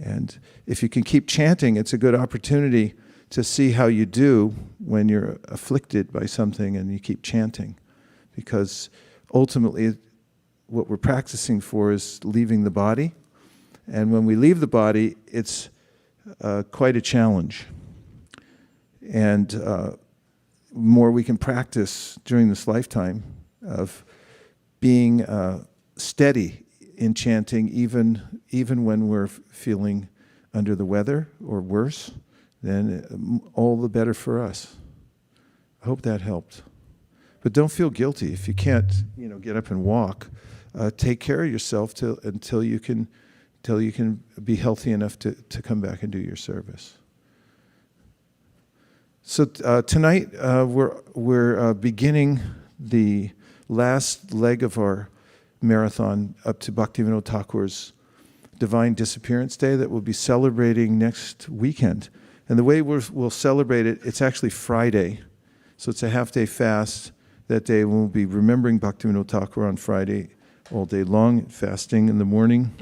And if you can keep chanting, it's a good opportunity to see how you do when you're afflicted by something and you keep chanting. Because ultimately, what we're practicing for is leaving the body. And when we leave the body, it's quite a challenge. And more we can practice during this lifetime of being steady in chanting, even when we're feeling under the weather or worse, then all the better for us. I hope that helped. But don't feel guilty if you can't, get up and walk. Take care of yourself until you can be healthy enough to come back and do your service. So tonight we're beginning the last leg of our marathon up to Bhaktivinoda Thakur's Divine Disappearance Day that we'll be celebrating next weekend. And the way we'll celebrate it, it's actually Friday. So it's a half-day fast. That day we'll be remembering Bhaktivinoda Thakur on Friday all day long, fasting in the morning.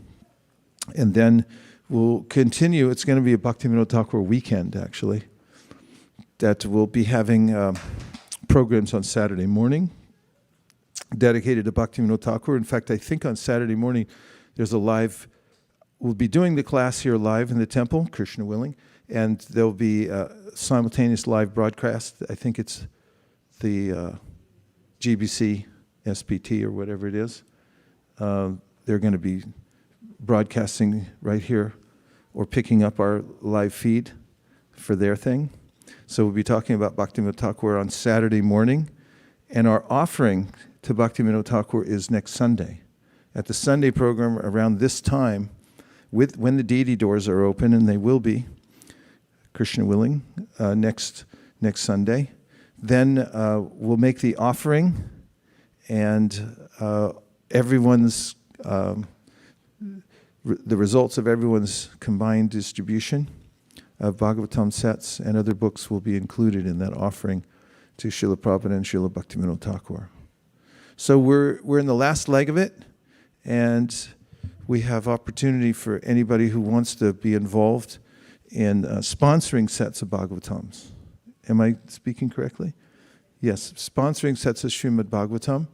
And then we'll continue. It's going to be a Bhaktivinoda Thakur weekend, actually, that we'll be having programs on Saturday morning dedicated to Bhaktivinoda Thakur. In fact, I think on Saturday morning there's we'll be doing the class here live in the temple, Krishna willing, and there'll be a simultaneous live broadcast. I think it's the GBC SPT or whatever it is. They're going to be broadcasting right here or picking up our live feed for their thing. So we'll be talking about Bhaktivinoda Thakur on Saturday morning, and our offering to Bhaktivinoda Thakur is next Sunday. At the Sunday program around this time, when the deity doors are open, and they will be, Krishna willing, next Sunday, then we'll make the offering, and everyone's the results of everyone's combined distribution of Bhagavatam sets and other books will be included in that offering to Srila Prabhupada and Srila Bhaktivinoda Thakur. So we're in the last leg of it, and we have opportunity for anybody who wants to be involved in sponsoring sets of Bhagavatams. Am I speaking correctly? Yes, sponsoring sets of Srimad Bhagavatam.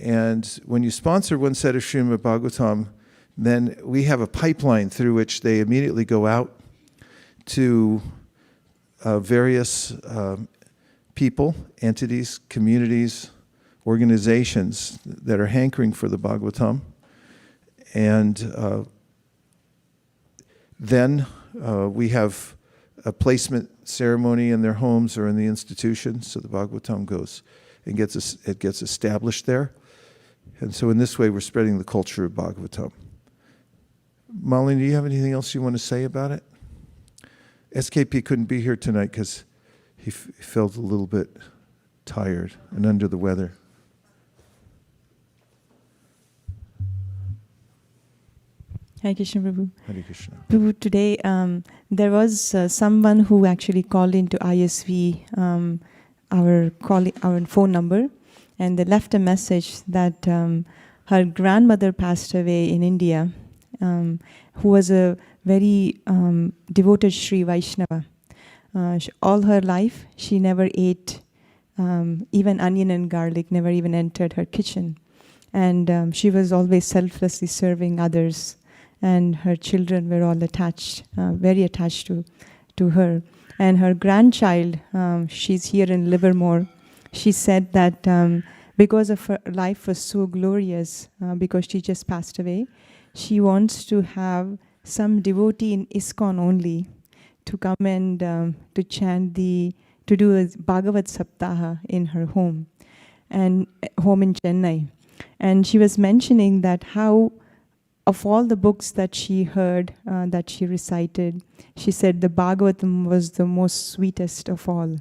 And when you sponsor one set of Srimad Bhagavatam, then we have a pipeline through which they immediately go out to various people, entities, communities, organizations that are hankering for the Bhagavatam. And then we have a placement ceremony in their homes or in the institution, so the Bhagavatam goes and gets established there. And so in this way, we're spreading the culture of Bhagavatam. Malini, do you have anything else you want to say about it? SKP couldn't be here tonight because he felt a little bit tired and under the weather. Hare Krishna, Prabhu. Hare Krishna. Prabhu, today there was someone who actually called into ISV our phone number, and they left a message that her grandmother passed away in India, who was a very devoted Sri Vaishnava. All her life, she never ate even onion and garlic, never even entered her kitchen. And she was always selflessly serving others. And her children were all attached, very attached to her. And her grandchild, she's here in Livermore, she said that because of her life was so glorious, because she just passed away, she wants to have some devotee in ISKCON only to come and to chant to do a Bhagavat Saptaha in her home in Chennai. And she was mentioning that how of all the books that she heard, that she recited, she said the Bhagavatam was the most sweetest of all.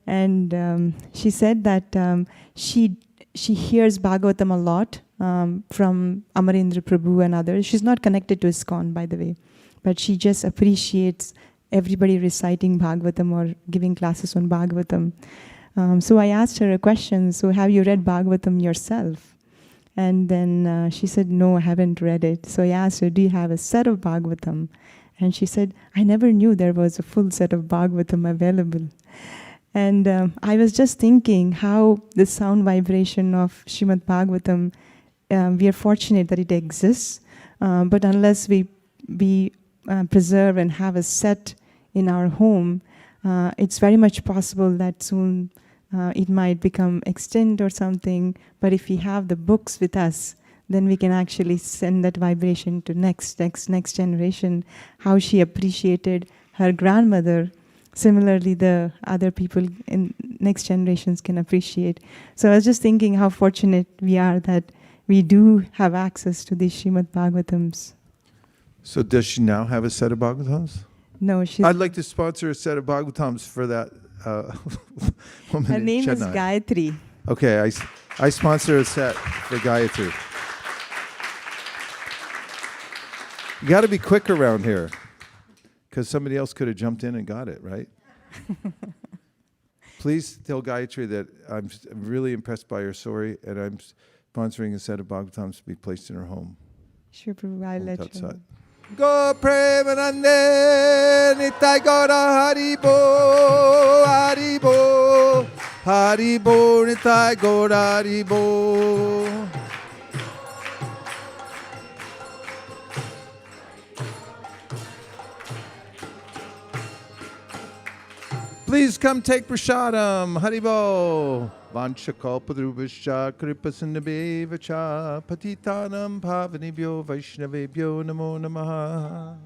And she said that she hears Bhagavatam a lot from Amarendra Prabhu and others. She's not connected to ISKCON, by the way, but she just appreciates everybody reciting Bhagavatam or giving classes on Bhagavatam. So I asked her a question, so have you read Bhagavatam yourself? And then she said, no, I haven't read it. So I asked her, do you have a set of Bhagavatam? And she said, I never knew there was a full set of Bhagavatam available. And I was just thinking how the sound vibration of Srimad Bhagavatam, we are fortunate that it exists, but unless we preserve and have a set in our home, It's very much possible that soon it might become extinct or something. But if we have the books with us, then we can actually send that vibration to next generation. How she appreciated her grandmother. Similarly, the other people in next generations can appreciate. So I was just thinking how fortunate we are that we do have access to these Srimad Bhagavatams. So does she now have a set of Bhagavatams? No, she's. I'd like to sponsor a set of Bhagavatams for that woman Her in name is Chennai. Gayatri. Okay, I sponsor a set for Gayatri. You got to be quick around here, because somebody else could have jumped in and got it, right? Please tell Gayatri that I'm really impressed by her story, and I'm sponsoring a set of Bhagavatams to be placed in her home. Sure, Prabhu, I'll let That's you it. know. Go Premanande Nitai Gora Haribo Haribo Haribo Nitai Gora Haribo. Please come take prasadam. Haribo. Vanchakalpadrubhascha kripasinabhevacha patitanam pavanibhyo vaishnavebhyo namo namaha.